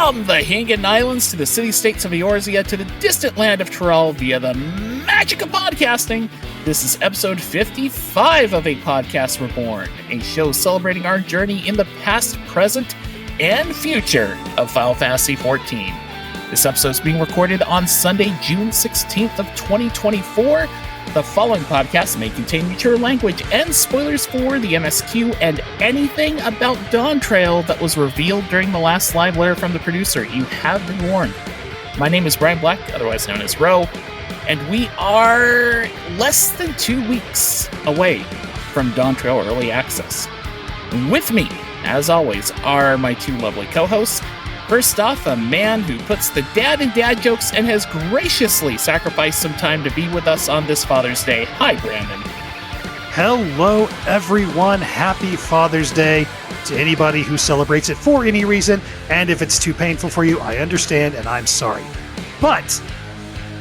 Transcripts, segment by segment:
From the Hingan Islands to the city-states of Eorzea to the distant land of Tyrell via the magic of podcasting, this is episode 55 of A Podcast Reborn, a show celebrating our journey in the past, present, and future of Final Fantasy XIV. This episode is being recorded on Sunday, June 16th of 2024. The following podcast may contain mature language and spoilers for the MSQ and anything about Dawntrail that was revealed during the last live letter from the producer. You have been warned. My name is Brian Black, otherwise known as Ro, and we are less than 2 weeks away from Dawntrail Early Access. With me, as always, are my two lovely co-hosts. First off, a man who puts the dad in dad jokes and has graciously sacrificed some time to be with us on this Father's Day. Hi, Brandon. Hello, everyone. Happy Father's Day to anybody who celebrates it for any reason. And if it's too painful for you, I understand and I'm sorry. But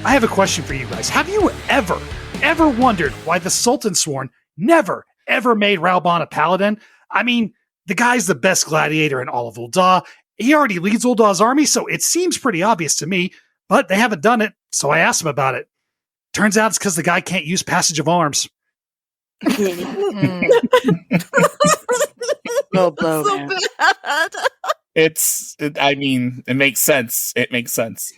I have a question for you guys. Have you ever wondered why the Sultan Sworn never, ever made Raoban a paladin? I mean, the guy's the best gladiator in all of Ul'dah. He already leads Uldah's army, so it seems pretty obvious to me, but they haven't done it, so I asked him about it. Turns out it's because the guy can't use Passage of Arms. Low blow, so man. bad. It makes sense. It makes sense.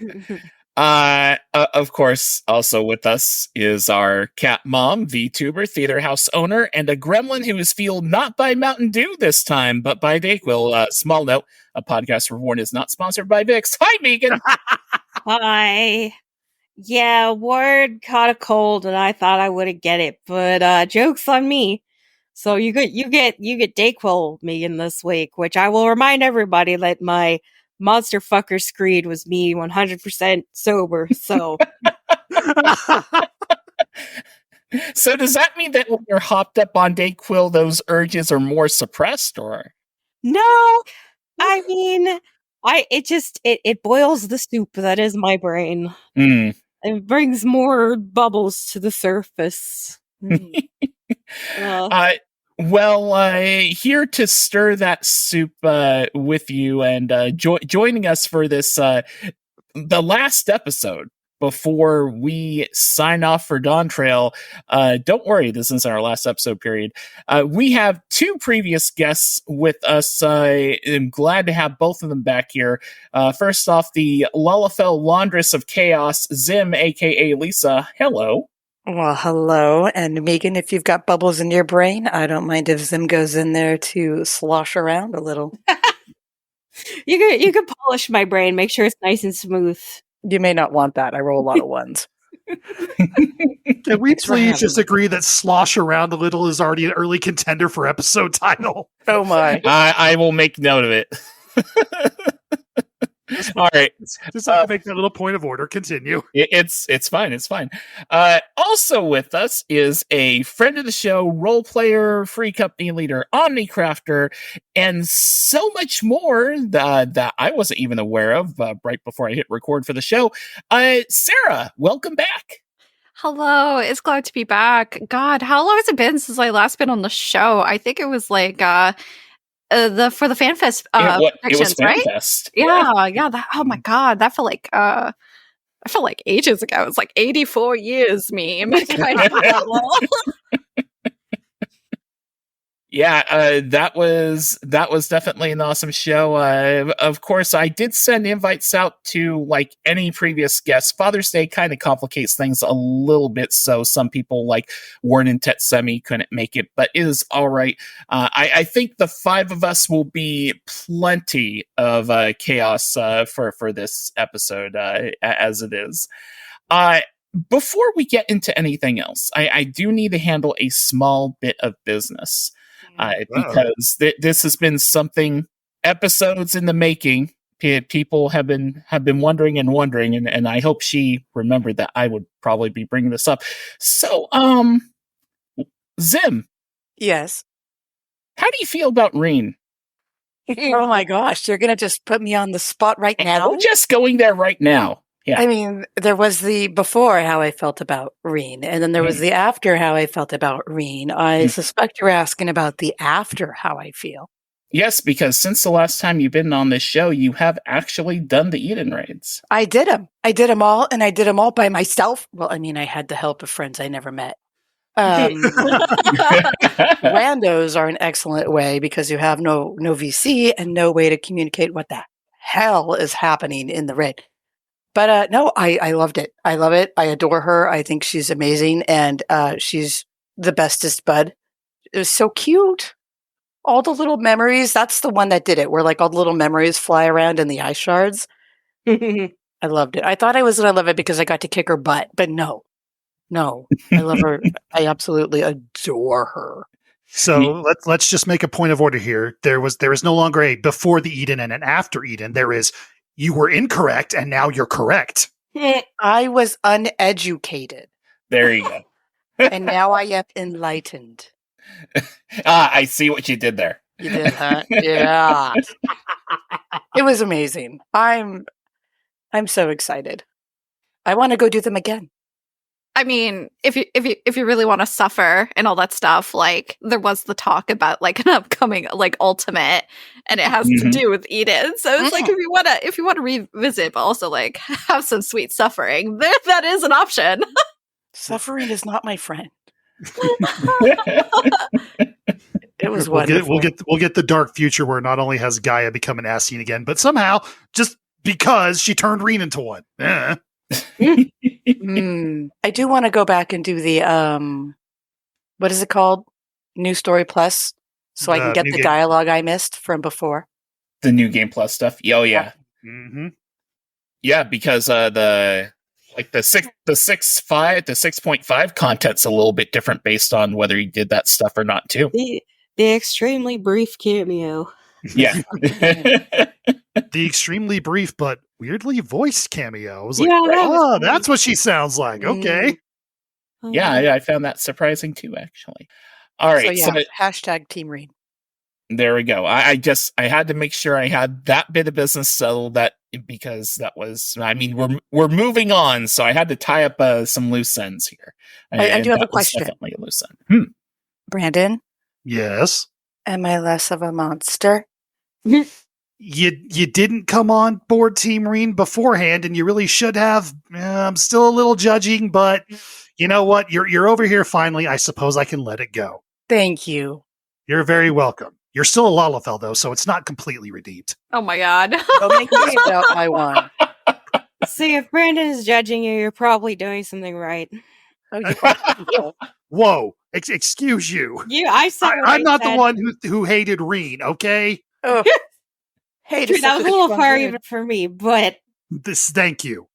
Of course, also with us is our cat mom, VTuber, theater house owner, and a gremlin who is fueled not by Mountain Dew this time, but by Dayquil. Small note, A Podcast Reborn is not sponsored by Vicks. Hi, Megan! Hi. Yeah, Ward caught a cold and I thought I wouldn't get it, but joke's on me. So you get Dayquil, Megan, this week, which I will remind everybody that my Monster Fucker Screed was me 100% sober, so. So does that mean that when you're hopped up on Dayquil, those urges are more suppressed, or? No, I mean, it boils the soup that is my brain. It brings more bubbles to the surface. Here to stir that soup with you and joining us for this, the last episode before we sign off for Dawntrail. Don't worry, this isn't our last episode period. We have two previous guests with us. I'm glad to have both of them back here. First off, the Lalafell Laundress of Chaos, Zim, aka Lisa. Hello. Well, hello. And Megan, if you've got bubbles in your brain, I don't mind if Zim goes in there to slosh around a little. You could polish my brain, make sure it's nice and smooth. You may not want that. I roll a lot of ones. Can we please just agree that slosh around a little is already an early contender for episode title? Oh my. I will make note of it. All right. Just have to make that little point of order. Continue. It's fine. It's fine. Also with us is a friend of the show, role player, free company leader, Omnicrafter, and so much more that I wasn't even aware of right before I hit record for the show. Sarah, welcome back. Hello, it's glad to be back. God, how long has it been since I last been on the show? I think it was like for the FanFest it was right? FanFest. Yeah. Oh my God, that felt like I felt like ages ago. It's like 84 years, meme. Yeah, that was definitely an awesome show. Of course, I did send invites out to like any previous guests. Father's Day kind of complicates things a little bit, so some people like Warren and Tetsemi couldn't make it, but it is all right. I think the five of us will be plenty of chaos for this episode as it is. Before we get into anything else, I do need to handle a small bit of business. Because this has been something episodes in the making. People have been wondering, and I hope she remembered that I would probably be bringing this up. So, Zim. Yes. How do you feel about Reen? Oh my gosh, you're gonna just put me on the spot right now? I'm just going there right now. Yeah. I mean, there was the before how I felt about Reen, and then there was the after how I felt about Reen. I suspect you're asking about the after how I feel. Yes, because since the last time you've been on this show, you have actually done the Eden raids. I did them. I did them all, and I did them all by myself. Well, I mean, I had the help of friends I never met. Randos are an excellent way because you have no VC and no way to communicate what the hell is happening in the raid. But no, I loved it. I love it. I adore her. I think she's amazing, and she's the bestest bud. It was so cute. All the little memories. That's the one that did it, where like all the little memories fly around in the ice shards. I loved it. I thought I was going to love it because I got to kick her butt, but no. I love her. I absolutely adore her. So let's just make a point of order here. There is no longer a before the Eden and an after Eden. There is you were incorrect and now you're correct. I was uneducated. There you go. And now I am enlightened. I see what you did there. You did, huh? Yeah. It was amazing. I'm so excited. I want to go do them again. I mean, if you really want to suffer and all that stuff, like there was the talk about like an upcoming like ultimate, and it has to do with Eden. So it's like if you want to revisit, but also like have some sweet suffering, that is an option. Suffering is not my friend. It was we'll wonderful. We'll get the dark future where not only has Gaia become an Asine again, but somehow just because she turned Reen into one. I do want to go back and do the what is it called? New Story Plus, so I can get the dialogue I missed from before. The new Game Plus stuff. Oh yeah. Mm-hmm. Yeah, because the 6.5 content's a little bit different based on whether you did that stuff or not too. The extremely brief cameo. Yeah. The extremely brief but weirdly voiced cameo. I was like, Yeah, that's what she sounds like. Okay. Yeah, I found that surprising too, actually. All right. So hashtag Team Reed. There we go. I had to make sure I had that bit of business settled because that was, I mean, we're moving on, so I had to tie up some loose ends here. I do have a question. Definitely a loose end. Brandon? Yes. Am I less of a monster? You didn't come on board Team Reen beforehand, and you really should have. I'm still a little judging, but you know what? You're over here finally. I suppose I can let it go. Thank you. You're very welcome. You're still a Lalafell, though, so it's not completely redeemed. Oh my god. Don't make me spit out my wine. See, if Brandon is judging you, you're probably doing something right. Oh, Whoa! Excuse you. I said I'm not the one who hated Reen. Okay. oh. Hey, that was a little far even for me, but Thank you.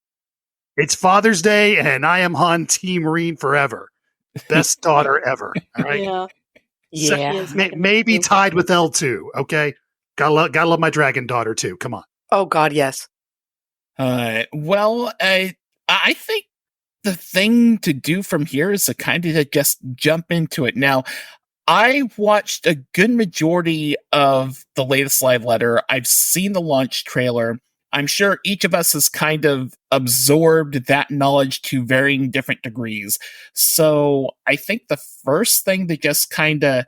It's Father's Day, and I am on Team Reen forever. Best daughter ever. All right. Yeah. Maybe tied with L2. Okay. Gotta love my dragon daughter too. Come on. Oh God, yes. Well, I think the thing to do from here is to kind of just jump into it. Now, I watched a good majority of the latest live letter. I've seen the launch trailer. I'm sure each of us has kind of absorbed that knowledge to varying different degrees. So I think the first thing to just kind of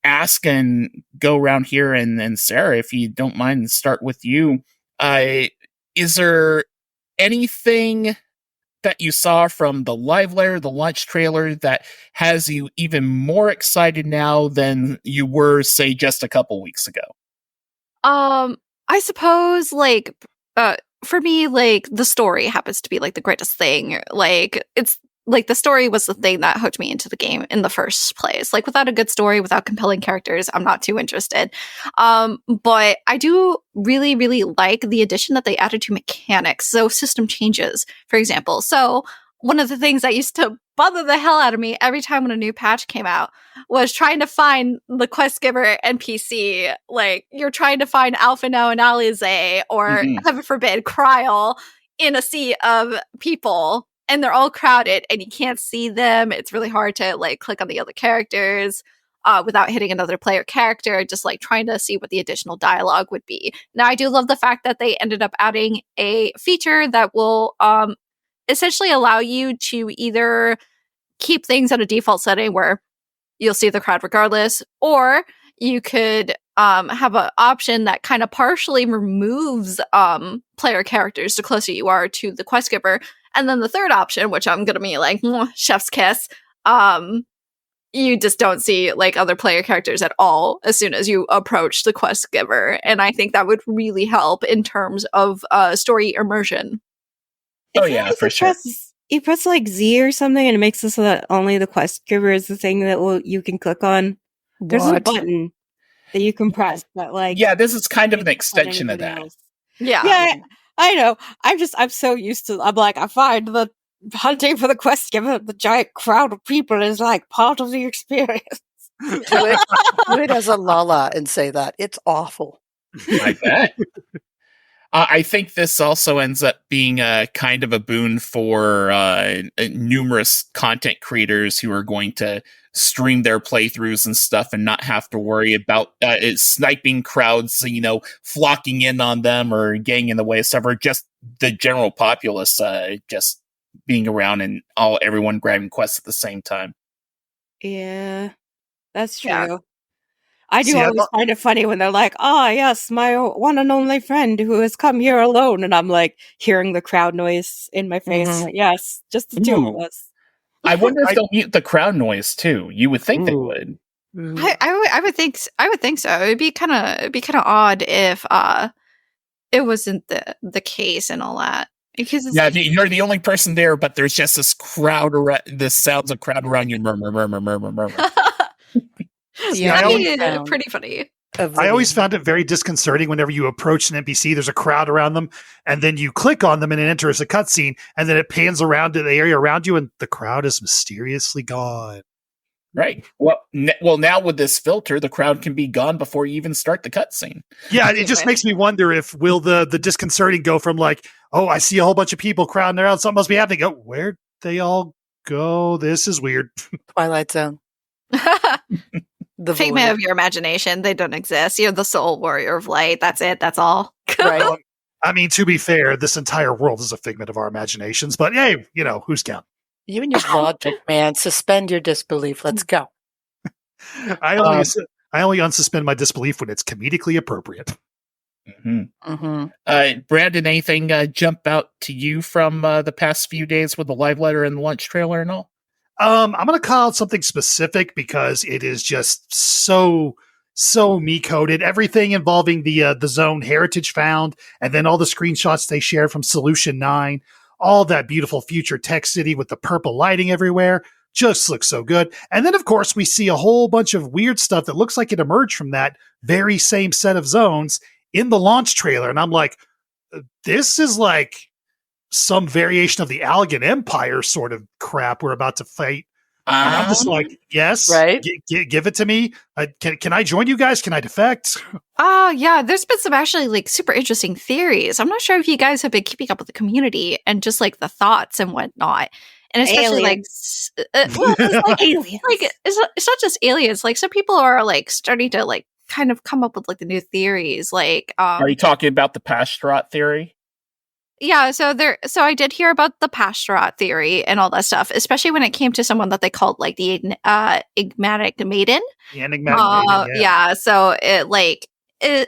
ask and go around here, and Sarah, if you don't mind, start with you. Is there anything that you saw from the live letter, the launch trailer, that has you even more excited now than you were, say, just a couple weeks ago? I suppose like for me, like the story happens to be like the greatest thing. Like it's like the story was the thing that hooked me into the game in the first place. Like without a good story, without compelling characters, I'm not too interested. But I do really, really like the addition that they added to mechanics. So system changes, for example. So one of the things that used to bother the hell out of me every time when a new patch came out was trying to find the quest giver NPC. Like you're trying to find Alphino and Alize, or heaven forbid, Kryl in a sea of people. And they're all crowded and you can't see them. It's really hard to like click on the other characters without hitting another player character, just like trying to see what the additional dialogue would be. Now, I do love the fact that they ended up adding a feature that will essentially allow you to either keep things at a default setting where you'll see the crowd regardless, or you could have an option that kind of partially removes player characters the closer you are to the quest giver. And then the third option, which I'm gonna be like, chef's kiss, you just don't see like other player characters at all as soon as you approach the quest giver. And I think that would really help in terms of story immersion. Oh, It's yeah, nice for you sure. You press like Z or something, and it makes it so that only the quest giver is the thing that you can click on. There's a What? button that you can press, but like, Yeah, this is kind of an can't click on extension of anybody that. else. Yeah. Yeah, I know. I'm so used to. I'm like, I find the hunting for the quest giver, the giant crowd of people is like part of the experience. Do it as a Lala and say that. It's awful. I bet. I think this also ends up being kind of a boon for numerous content creators who are going to stream their playthroughs and stuff and not have to worry about sniping crowds, flocking in on them or getting in the way of stuff, or just the general populace just being around and everyone grabbing quests at the same time. Yeah, that's true. Yeah. I do See, always find it funny when they're like, yes, my one and only friend who has come here alone. And I'm like hearing the crowd noise in my face. Mhm. Like, yes, just the two of Ooh. us. I wonder if they'll mute the crowd noise too. You would think they Ooh. would. I would think so. It'd be kind of odd if it wasn't the case and all that, because it's Yeah, you're the only person there, but there's just this crowd around. This sounds of crowd around you, murmur, murmur, murmur, murmur. Yeah, that'd I be always- pretty funny. I always found it very disconcerting whenever you approach an NPC, there's a crowd around them, and then you click on them and it enters a cutscene, and then it pans around to the area around you, and the crowd is mysteriously gone. Right. Well, now with this filter, the crowd can be gone before you even start the cutscene. Yeah, it just Okay. makes me wonder if will the disconcerting go from like, oh, I see a whole bunch of people crowding around, something must be happening. Oh, where'd they all go? This is weird. Twilight Zone. The Figment void. of your imagination. They don't exist. You're the soul warrior of light. That's it. That's all. Right. I mean, to be fair, this entire world is a figment of our imaginations, but hey, who's counting? You and your logic, man. Suspend your disbelief. Let's go. I only unsuspend my disbelief when it's comedically appropriate. Mm-hmm. Mm-hmm. Brandon, anything jump out to you from the past few days with the live letter and the launch trailer and all? I'm going to call out something specific because it is just so me coded. Everything involving the zone heritage found, and then all the screenshots they shared from Solution 9, all that beautiful future tech city with the purple lighting everywhere, just looks so good. And then, of course, we see a whole bunch of weird stuff that looks like it emerged from that very same set of zones in the launch trailer. And I'm like, this is like some variation of the Allegan Empire sort of crap we're about to fight. And I'm just like, yes, Right. Give it to me. Can I join you guys? Can I defect? Oh, yeah. There's been some actually like super interesting theories. I'm not sure if you guys have been keeping up with the community and just like the thoughts and whatnot. And especially Aliens. well, it's like, Aliens. like it's not just aliens. Like some people are like starting to like kind of come up with like the new theories. Like, Are you talking about the Pastrot theory? yeah, so I did hear about the Pastrot theory and all that stuff, especially when it came to someone that they called like the enigmatic maiden. The enigmatic maiden, Yeah, so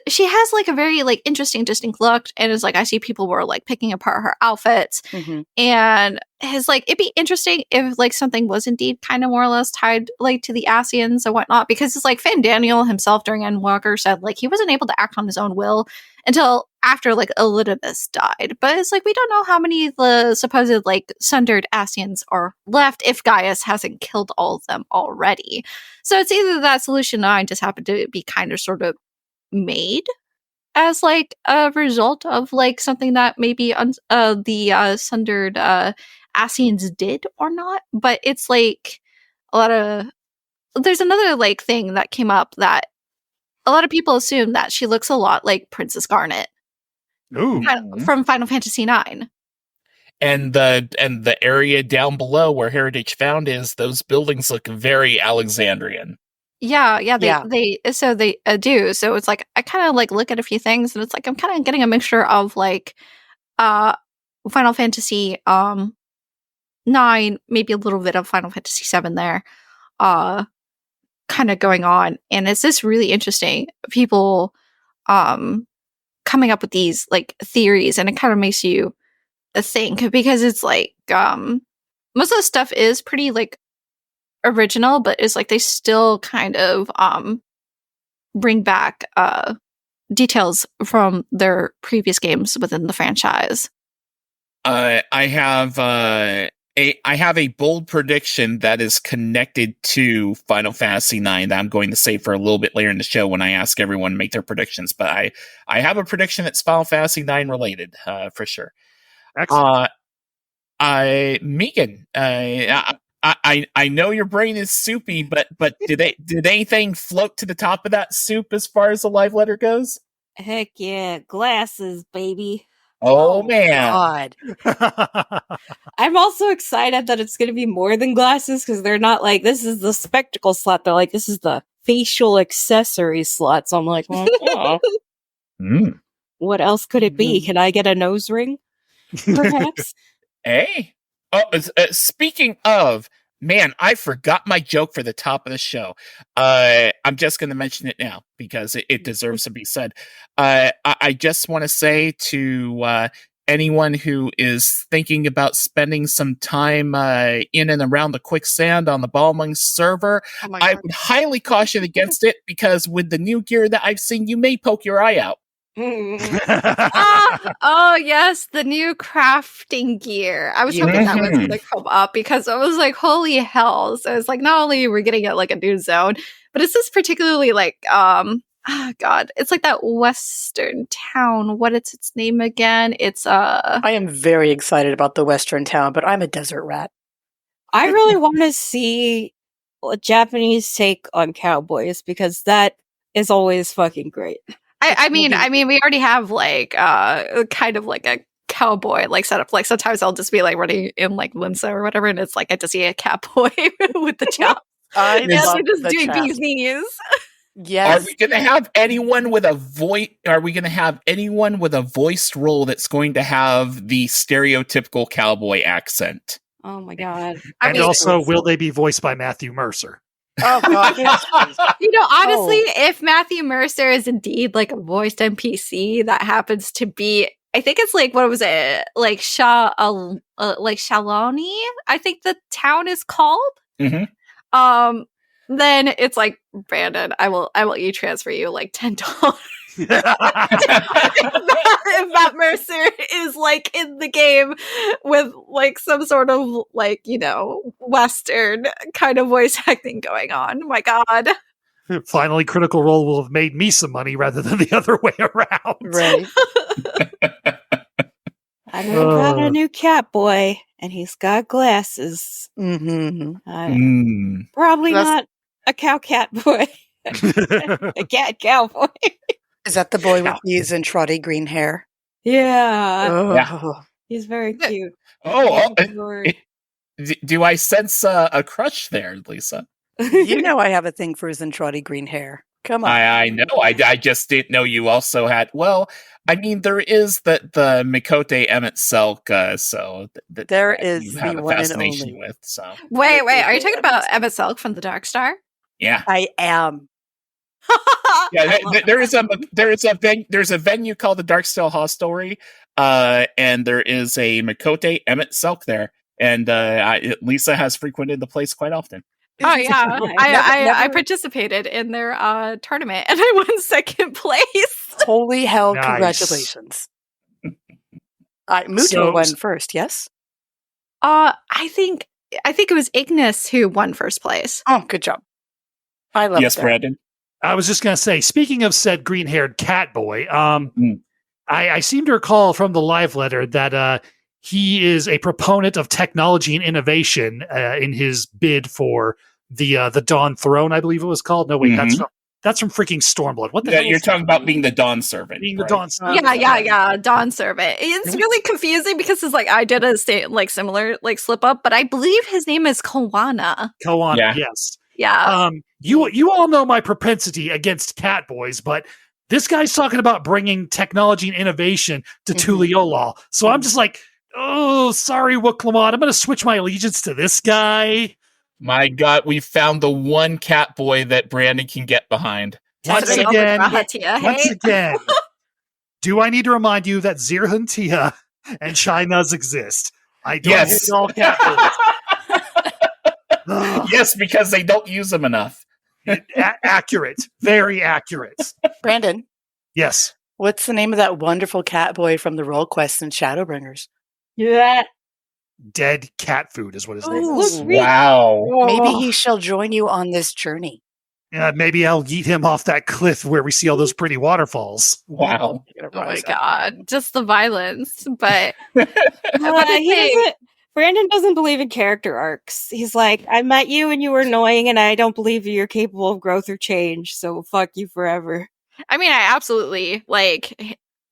she has like a very like interesting, distinct look, and it's like I see people were like picking apart her outfits, Mm-hmm. and it's like it'd be interesting if like something was indeed kind of more or less tied like to the Asians and whatnot, because it's like Finn Daniel himself during Endwalker said like he wasn't able to act on his own will until after like Elidibus died. But it's like we don't know how many of the supposed like sundered Asians are left if Gaius hasn't killed all of them already. So it's either that Solution 9 just happened to be kind of sort of made as like a result of like something that maybe the sundered Asians did or not, but it's like a lot of there's another like thing that came up that a lot of people assume that she looks a lot like Princess Garnet Ooh. from Final Fantasy IX. And the area down below where Heritage Found is, those buildings look very Alexandrian. Yeah, Yeah. they do. So it's like I kind of like look at a few things, and it's like I'm kind of getting a mixture of like Final Fantasy 9, maybe a little bit of Final Fantasy 7 there. kind of going on, and it's just really interesting. People coming up with these like theories, and it kind of makes you think, because it's like most of the stuff is pretty like original, but it's like they still kind of bring back details from their previous games within the franchise. I have a bold prediction that is connected to Final Fantasy IX that I'm going to save for a little bit later in the show when I ask everyone to make their predictions. But I have a prediction that's Final Fantasy IX related, for sure. Excellent. Megan, I know your brain is soupy, but did anything float to the top of that soup as far as the live letter goes? Heck yeah, glasses, baby. Oh man. God. I'm also excited that it's going to be more than glasses, because they're not like, this is the spectacle slot. They're like, this is the facial accessory slot. So I'm like, well, what else could it be? Can I get a nose ring? Perhaps? Hey. Oh, speaking of, man, I forgot my joke for the top of the show. I'm just going to mention it now because it deserves to be said. I just want to say to anyone who is thinking about spending some time in and around the quicksand on the Balmung server, I would highly caution against it, because with the new gear that I've seen, you may poke your eye out. Oh yes, the new crafting gear. I was hoping that was going to come up, because I was like, holy hell. So it's like, not only we're getting it like a new zone, but it's just particularly like God, it's like that western town. What is its name again? It's I am very excited about the western town, but I'm a desert rat. I really want to see a Japanese take on cowboys, because that is always fucking great. I mean, we already have like kind of like a cowboy like setup. Like sometimes I'll just be like running in like Limsa or whatever, and it's like I just see a cowboy with the chops. I love they're just the doing chops. bees knees. Yes. Are we going to have anyone with a voice? Are we going to have anyone with a voiced role that's going to have the stereotypical cowboy accent? Oh my god! And also, will they be voiced by Matthew Mercer? Oh God, yes. You know, honestly, if Matthew Mercer is indeed like a voiced NPC, that happens to be, I think it's like, what was it, like Shalani? I think the town is called. Mm-hmm. Then it's like, Brandon, I will e-transfer you like $10. If Matt Mercer is like in the game with like some sort of like, you know, Western kind of voice acting going on. My God. Finally, Critical Role will have made me some money rather than the other way around. Right. I got a new cat boy, and he's got glasses. Mm-hmm. Probably not a cat boy. A cat cowboy. Is that the boy with the Zentradi green hair? Yeah. Oh. Yeah. He's very cute. Do I sense a crush there, Lisa? You know I have a thing for Zentradi green hair. Come on. I know. I just didn't know you also had. Well, I mean, there is the Mikote Emmett Selk, so there is you have the a one and fascination only. with. So wait, are you talking about Emmett Selk from the Dark Star? Yeah, I am. yeah. There's a venue called the Darkstar Hostelry, and there is a Mikote Emmett Selk there, and Lisa has frequented the place quite often. Oh yeah, I participated in their tournament and I won second place. Holy hell! Nice. Congratulations. Muto won first. Yes. I think it was Ignis who won first place. Oh, good job. I love. Yes, that. Brandon. I was just going to say, speaking of said green-haired cat boy, I seem to recall from the live letter that he is a proponent of technology and innovation in his bid for the Dawn Throne, I believe it was called. No, wait, that's from freaking Stormblood. What the hell? You're talking about being the Dawn Servant. Being right? the Dawn Servant. Yeah, Dawn Servant. It's really confusing because it's like I did a similar like slip up, but I believe his name is Kawana. Kawana, yes. Yeah. You all know my propensity against cat boys, but this guy's talking about bringing technology and innovation to Tuliolal. So I'm just like, oh, sorry, Wuklamon. I'm going to switch my allegiance to this guy. My God, we found the one cat boy that Brandon can get behind. Once again, do I need to remind you that Zirhuntia and China's exist? I don't hate all cat boys. Yes, because they don't use them enough. Accurate. Very accurate. Brandon, Yes. what's the name of that wonderful cat boy from the Roll Quest and Shadowbringers? Yeah. Dead cat food is what his name Ooh. is. Wow. Maybe he shall join you on this journey. Maybe I'll yeet him off that cliff where we see all those pretty waterfalls. Wow. Oh my god, just the violence. But Brandon doesn't believe in character arcs. He's like, I met you and you were annoying, and I don't believe you're capable of growth or change. So fuck you forever. I mean, I absolutely like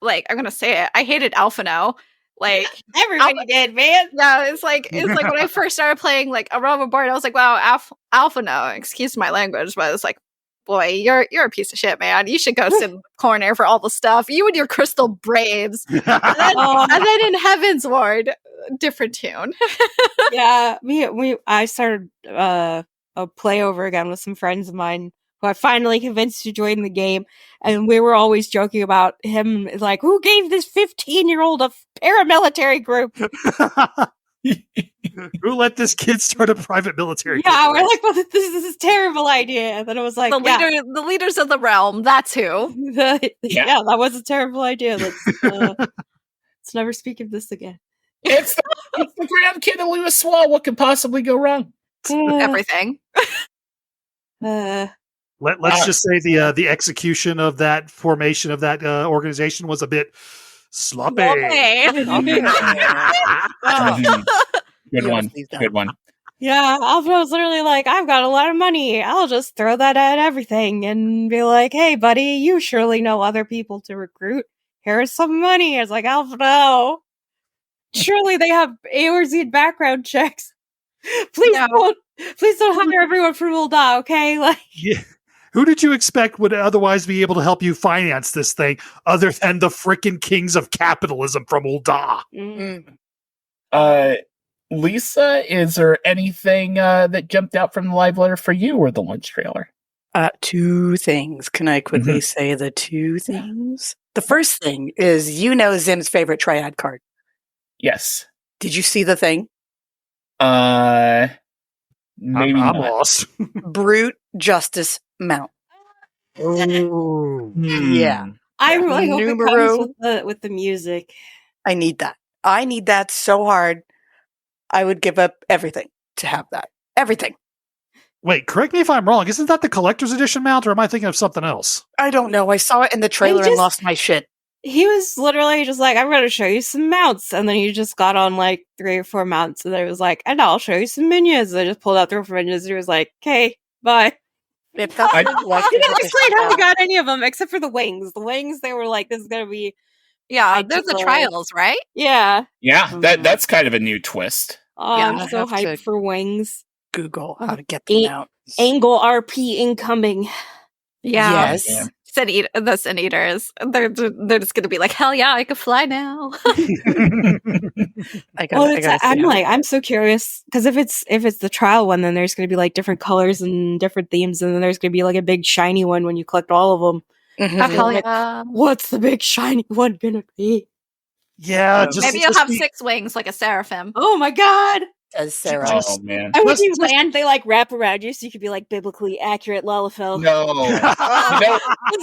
I'm gonna say it. I hated Alphino. Like Everybody did, man. Yeah, it's like when I first started playing like a Realm Reborn, I was like, wow, Alphino, excuse my language, but it's like, boy, you're a piece of shit, man. You should go sit in the corner for all the stuff. You and your crystal braids. And then in Heaven's Ward, different tune. Yeah, I started a play over again with some friends of mine who I finally convinced to join the game, and we were always joking about him, like, who gave this 15-year-old a paramilitary group? Who let this kid start a private military? Yeah, we're like, well, this is a terrible idea. And then it was like, the leaders of the realm. That's who. Yeah, that was a terrible idea. Let's never speak of this again. It's the grandkid of Lewis Swall. What could possibly go wrong? Everything. Let's just say the execution of that formation of that organization was a bit sloppy. Good one. Good one. Yeah, Alpha was literally like, I've got a lot of money. I'll just throw that at everything and be like, hey, buddy, you surely know other people to recruit. Here's some money. It's like, Alpha, no. Surely they have Eorzean background checks. Please don't hire everyone from Ul'dah, okay? Like, yeah. Who did you expect would otherwise be able to help you finance this thing other than the frickin' kings of capitalism from Ul'dah? Lisa, is there anything that jumped out from the live letter for you or the lunch trailer? Two things. Can I quickly say the two things? The first thing is, Zim's favorite triad card. Yes. Did you see the thing? Maybe I'm not. lost. Brute Justice Mount. Ooh. Yeah. I really hope it comes with the music. I need that. I need that so hard. I would give up everything to have that. Everything. Wait, correct me if I'm wrong. Isn't that the collector's edition mount, or am I thinking of something else? I don't know. I saw it in the trailer and lost my shit. He was literally just like, I'm going to show you some mounts. And then he just got on like 3 or 4 mounts. And then it was like, and I'll show you some minions. And I just pulled out 3 or 4 minions. And he was like, okay, bye. If that's he didn't explain how he got any of them except for the wings. The wings, they were like, this is going to be. Yeah, there's the trials, right? Yeah. Yeah, that's kind of a new twist. I'm so hyped for wings. Google how to get them out. Angle RP incoming. Yeah. Yes. The Sin Eaters. They're just going to be like, hell yeah, I can fly now. I'm so curious because if it's the trial one, then there's going to be like different colors and different themes, and then there's going to be like a big shiny one when you collect all of them. Hell yeah. What's the big shiny one gonna be? Yeah, maybe you'll have 6 wings like a seraphim. Oh my god! As Sera. Oh man! And when you land, they like wrap around you, so you could be like biblically accurate, Lalafell. No,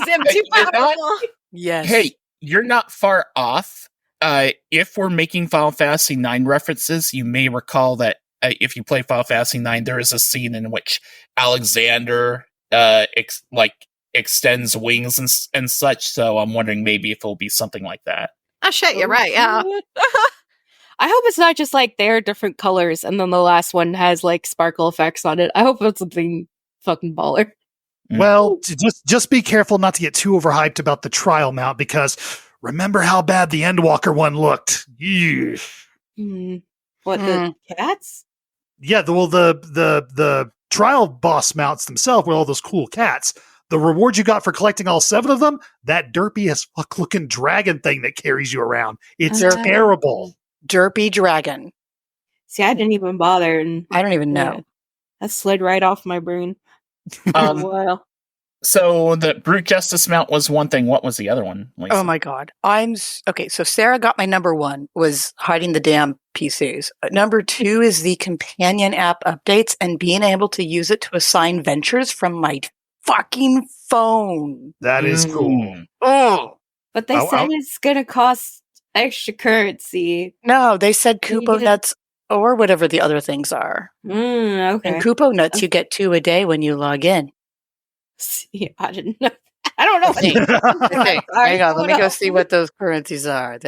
Zim too powerful. Yes. Hey, you're not far off. If we're making Final Fantasy IX references, you may recall that if you play Final Fantasy IX, there is a scene in which Alexander extends wings and such. So I'm wondering maybe if it'll be something like that. Oh shit, you're right. Yeah. I hope it's not just like they're different colors, and then the last one has like sparkle effects on it. I hope it's something fucking baller. Well, just be careful not to get too overhyped about the trial mount, because remember how bad the Endwalker one looked. Yeah. What, the cats? Yeah, the trial boss mounts themselves with all those cool cats. The reward you got for collecting all 7 of them, that derpy as fuck looking dragon thing that carries you around. It's terrible. Derpy dragon. See, I didn't even bother. And I don't even know. That slid right off my brain. Wow. So the Brute Justice mount was one thing. What was the other one, Lisa? Oh my God. Okay. So Sarah got my number one was hiding the damn PCs. Number two is the companion app updates and being able to use it to assign ventures from my fucking phone. That is cool. Oh But they said it's going to cost extra currency. no, they said Kupo nuts or whatever the other things are. Okay. And Kupo nuts, you get 2 a day when you log in. See, I didn't know. I don't know. Okay, hang on. Let me go see what those currencies are.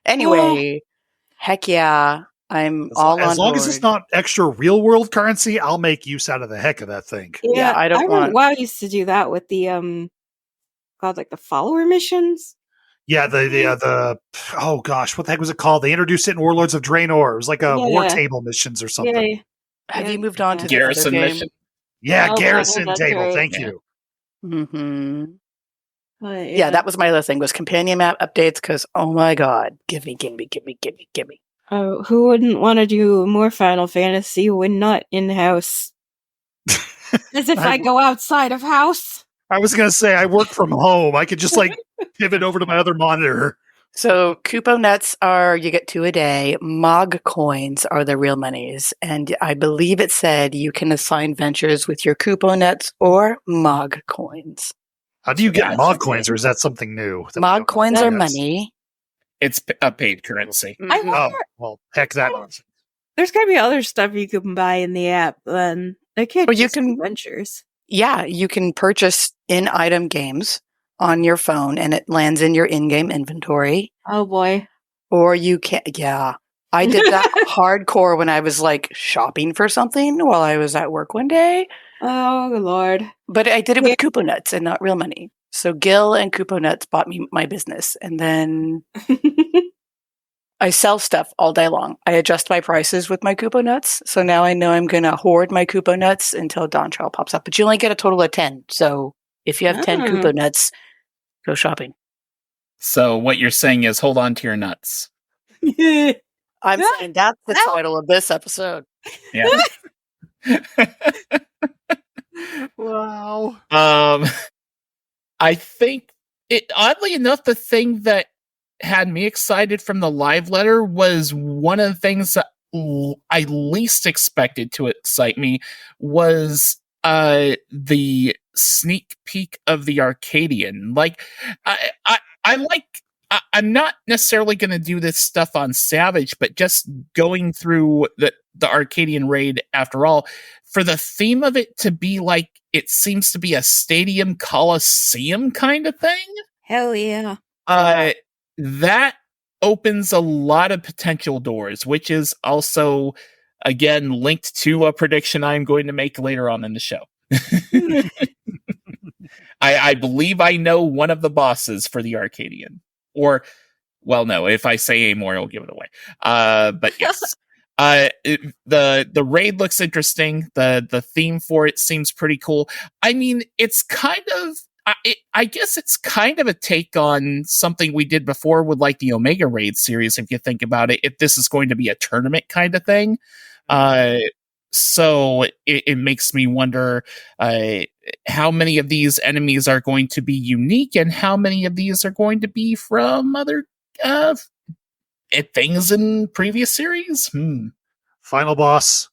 Anyway, heck yeah. I'm all on as long board. as it's not extra real world currency, I'll make use out of the heck of that thing. Yeah, I don't want. WoW used to do that with the like the follower missions. Yeah, the oh gosh, what the heck was it called? They introduced it in Warlords of Draenor. It was like a war table missions or something. Yeah. Have you moved on to Garrison the other game? mission? Yeah, Oh, Garrison that's table. right. Thank you. Mm-hmm. But, Yeah, that was my other thing was companion map updates because oh my god, give me. Oh, who wouldn't want to do more Final Fantasy when not in house? As if I go outside of house. I was gonna say I work from home. I could just like pivot over to my other monitor. So Kupo nuts you get 2 a day. Mog coins are the real monies. And I believe it said you can assign ventures with your Kupo nuts or Mog coins. How do you get Mog coins, or is that something new? Mog coins are money. It's a paid currency. I wonder, Oh, well, heck that. there's got to be other stuff you can buy in the app. Then they can't. Well, you just can- be ventures. Yeah, you can purchase in-item games on your phone and it lands in your in-game inventory. Oh boy. Or you can, yeah. I did that hardcore when I was like shopping for something while I was at work one day. Oh Lord. But I did it with Kupo nuts and not real money. So Gil and Kupo nuts bought me my business. And then I sell stuff all day long. I adjust my prices with my Kupo nuts. So now I know I'm going to hoard my Kupo nuts until Dawntrail pops up. But you only get a total of 10. So if you have 10 Kupo nuts, go shopping. So what you're saying is hold on to your nuts. I'm saying that's the title of this episode. Yeah. Wow. I think oddly enough, the thing that had me excited from the live letter was one of the things that I least expected to excite me was the sneak peek of the Arcadian. Like, I'm not necessarily going to do this stuff on Savage, but just going through the Arcadian raid after all, for the theme of it to be like, it seems to be a stadium coliseum kind of thing. Hell yeah. That opens a lot of potential doors, which is also, again, linked to a prediction I'm going to make later on in the show. I believe I know one of the bosses for the Arcadian. Or, well, no, if I say more, it'll give it away. But yes. The raid looks interesting. The theme for it seems pretty cool. I mean, it's kind of, I guess it's kind of a take on something we did before with like the Omega Raid series, if you think about it, if this is going to be a tournament kind of thing. So it makes me wonder how many of these enemies are going to be unique and how many of these are going to be from other things in previous series. Final boss,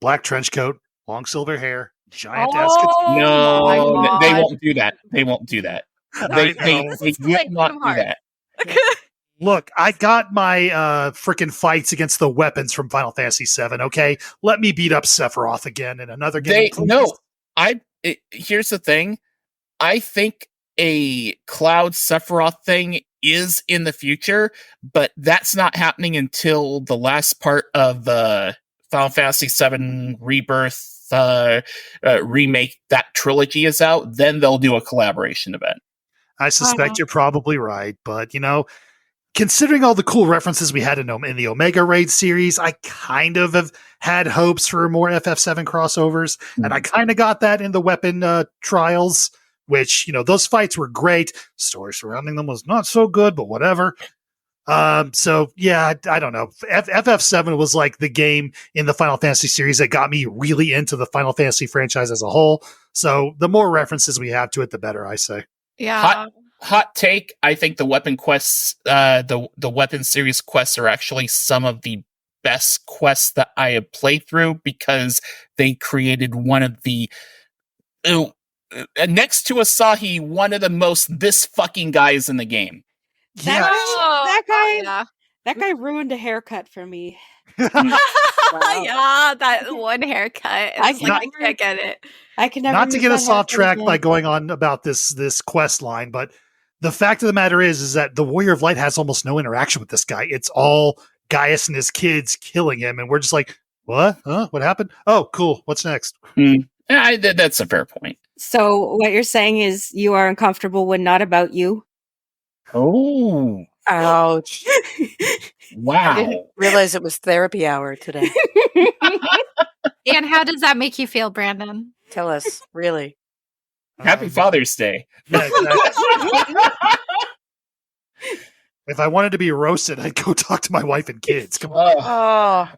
black trench coat, long silver hair, giant ass. No, they won't do that. They won't do that. They will not do that. Look, I got my freaking fights against the weapons from Final Fantasy VII. Okay, let me beat up Sephiroth again in another game. Here's the thing. I think a Cloud Sephiroth thing is in the future, but that's not happening until the last part of the Final Fantasy VII Rebirth remake. That trilogy is out. Then they'll do a collaboration event. I suspect you're probably right, but you know, considering all the cool references we had in the Omega Raid series, I kind of have had hopes for more FF7 crossovers, and I kind of got that in the weapon trials, which, you know, those fights were great. Story surrounding them was not so good, but whatever. So yeah, I don't know. FF7 was like the game in the Final Fantasy series that got me really into the Final Fantasy franchise as a whole. So the more references we have to it, the better, I say. Yeah. Hot take. I think the weapon quests, the weapon series quests are actually some of the best quests that I have played through because they created one of the next to Asahi, one of the most this fucking guys in the game. That guy ruined a haircut for me. Yeah, that one haircut. I can't get it. I can never. Not to get us off track by going on about this quest line, but the fact of the matter is that the Warrior of Light has almost no interaction with this guy. It's all Gaius and his kids killing him, and we're just like, what? Huh? What happened? Oh, cool. What's next? Yeah, that's a fair point. So what you're saying is you are uncomfortable when not about you? Oh. Ouch. Wow. I didn't realize it was therapy hour today. And how does that make you feel, Brandon? Tell us, really. Happy Father's Day. Yeah, exactly. If I wanted to be roasted, I'd go talk to my wife and kids. Come on.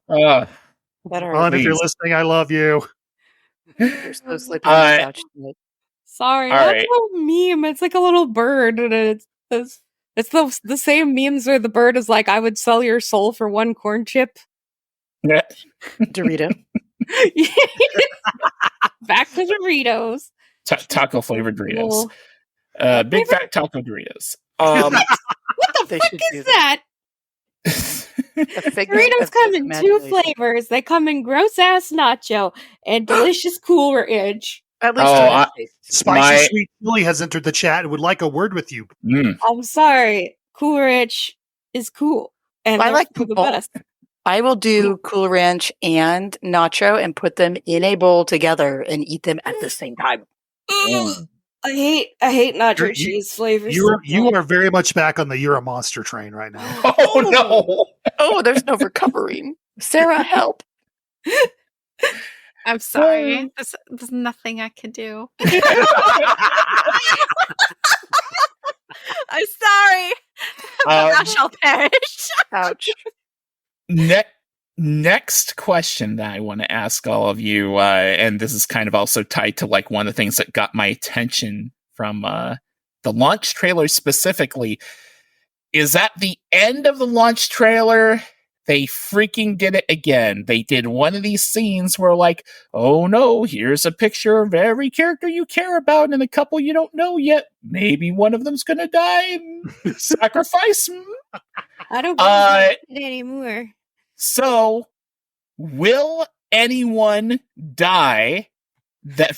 Better. Ron, if you're listening, I love you. You're so sleeping on the couch tonight. Sorry, All that's right. a meme. It's like a little bird, and it's the same memes where the bird is like, "I would sell your soul for one corn chip." Yeah. Dorito. Back to Doritos. Taco flavored Doritos. Oh. Big fat taco Doritos. What the They fuck should do is that? A figment Doritos of come in two imagination. flavors. They come in gross ass nacho and delicious Cooler Edge. At least Oh, it has taste. Spicy Sweet Chili has entered the chat and would like a word with you. I'm sorry, Cooler Edge is cool, and I like the both. best. I will do Cool Ranch and nacho and put them in a bowl together and eat them at the same time. I hate nacho You're- cheese flavors. You are very much back on the You're a Monster train right now. Oh no! Oh, there's no recovering. Sarah, help. I'm sorry. There's nothing I can do. I'm sorry. I shall perish. Ouch. Next question that I want to ask all of you, and this is kind of also tied to like one of the things that got my attention from the launch trailer specifically, is at the end of the launch trailer, they freaking did it again. They did one of these scenes where like, oh no, here's a picture of every character you care about and a couple you don't know yet. Maybe one of them's gonna die. Sacrifice. I don't believe it anymore. So, will anyone die that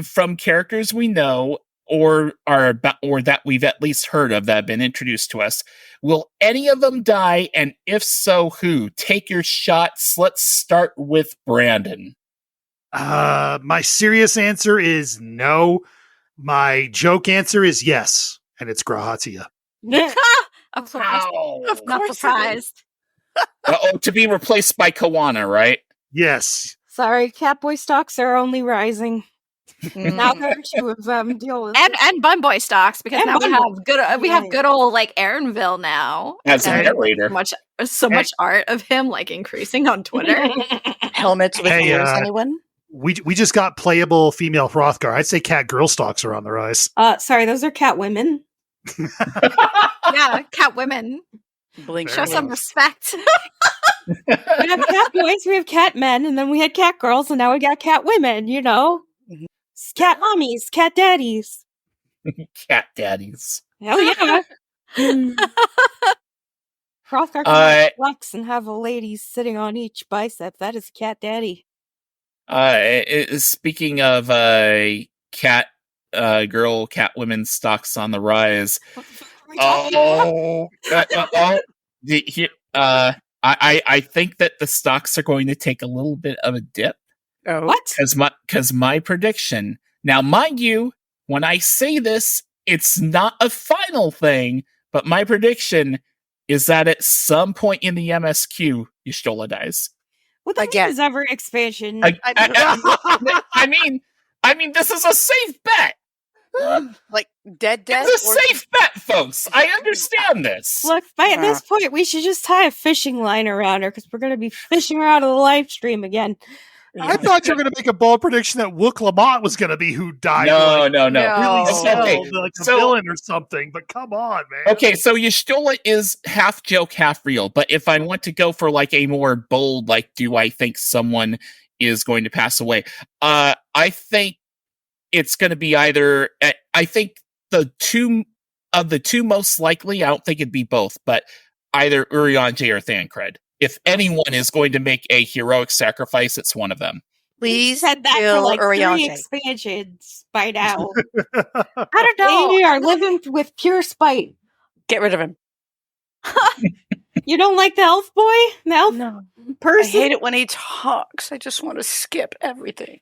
from characters we know or that we've at least heard of that have been introduced to us? Will any of them die, and if so, who? Take your shots. Let's start with Brandon. My serious answer is no. My joke answer is yes, and it's Grahatia. Of course. Ow. Not surprised. To be replaced by Kawana, right? Yes. Sorry, Catboy stocks are only rising. Now Mm. there are two of them. Deal with And Bun Boy stocks, because And now Bun we have good old like Aaronville now. As a And narrator. so much art of him like increasing on Twitter. Helmets with Hey, ears, anyone? We just got playable female Hrothgar. I'd say cat girl stocks are on the rise. Sorry, those are cat women. Yeah, cat women. Blink. Show some respect. We have cat boys, we have cat men, and then we had cat girls, and now we got cat women, you know? Mhm. It's cat mommies, cat daddies. Cat daddies. Hell yeah. Hrothgar can flex and have a lady sitting on each bicep. That is a cat daddy. Speaking of cat girl, cat women stocks on the rise. I think that the stocks are going to take a little bit of a dip. Oh. What? Because my prediction. Now, mind you, when I say this, it's not a final thing, but my prediction is that at some point in the MSQ, Y'shtola dies. What the Again. fuck is every expansion? I mean, this is a safe bet. Like dead. It's a or- safe bet, folks. I understand this. Look, at this point, we should just tie a fishing line around her because we're going to be fishing her out of the live stream again. I thought you were going to make a bold prediction that Wook Lamont was going to be who died. No. Really Okay, killed, like a so- villain or something. But come on, man. Okay, so Y'shtola is half joke, half real. But if I want to go for like a more bold, like, do I think someone is going to pass away? I think it's going to be either. I think the two most likely. I don't think it'd be both, but either Urianger or Thancred. If anyone is going to make a heroic sacrifice, it's one of them. Please said that kill for like 3 Urianger. expansions by now. I don't know. We are living with pure spite. Get rid of him. You don't like the elf boy? The elf No. I person? hate it when he talks. I just want to skip everything.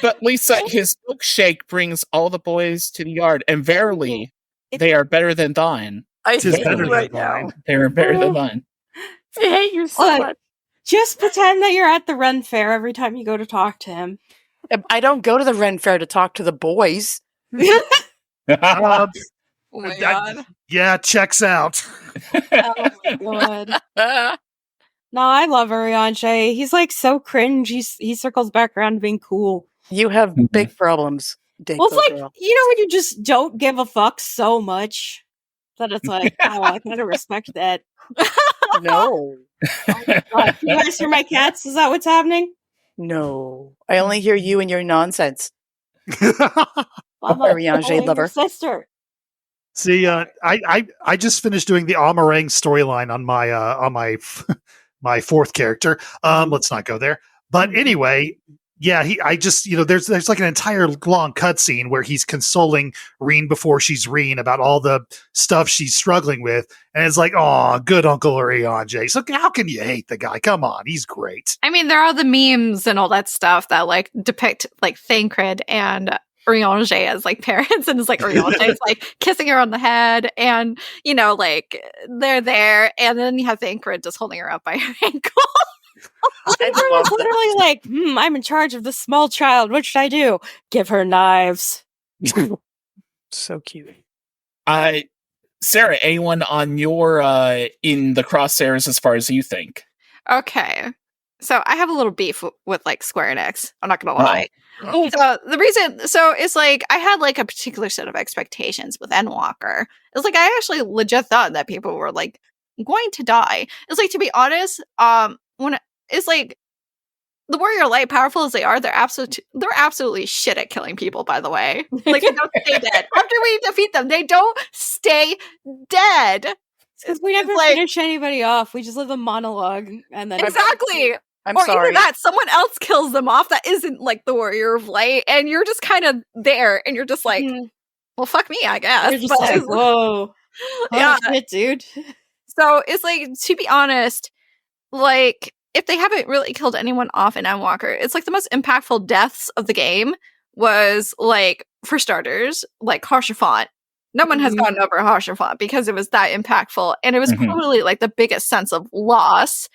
But Lisa, his milkshake brings all the boys to the yard, and verily, they are better than thine. I Tis hate better you than right now. mine. They are better than thine. I hate you so Look. much. Just pretend that you're at the Ren Fair every time you go to talk to him. I don't go to the Ren Fair to talk to the boys. Um, Oh my That- god. yeah, checks out. Oh my god. No, I love Urianger. He's like so cringe. He circles back around to being cool. You have Mhm. big problems, Dayquil Well, it's like, girl. you know when you just don't give a fuck so much that it's like, oh, I kind of respect that. No. Can you guys hear my cats? Is that what's happening? No. I only hear you and your nonsense. Mama, Urianger your lover. sister. See, I just finished doing the Amarang storyline on my my fourth character. Let's not go there. But anyway, yeah, there's like an entire long cutscene where he's consoling Reen before she's Reen about all the stuff she's struggling with, and it's like, oh, good Uncle Urianger. So how can you hate the guy? Come on, he's great. I mean, there are the memes and all that stuff that like depict like Thancred and Urianger as like parents, and it's like Urianger's like kissing her on the head, and like they're there, and then you have Thancred just holding her up by her ankle. I It's love that. literally like, I'm in charge of this small child. What should I do? Give her knives. So cute. Sarah, anyone on your in the crosshairs as far as you think? Okay, so I have a little beef with like Square Enix. I'm not gonna lie. Oh. So the reason, it's like I had like a particular set of expectations with Endwalker. It's like I actually legit thought that people were like going to die. It's like, to be honest, when it's like the Warrior Light, powerful as they are, they're absolutely shit at killing people. By the way, like they don't stay dead after we defeat them. They don't stay dead. Because we never like- finish anybody off. We just live a monologue and then Exactly. I'm Or sorry. either that, someone else kills them off that isn't like the Warrior of Light, and you're just kind of there, and you're just like, Mhm. well, fuck me, I guess. You're just But like, whoa. yeah. Oh, shit, dude. So it's like, to be honest, like if they haven't really killed anyone off in Endwalker, it's like the most impactful deaths of the game was like, for starters, like Harshaphant. No one has gotten over Harshaphant because it was that impactful, and it was Mhm. probably like the biggest sense of loss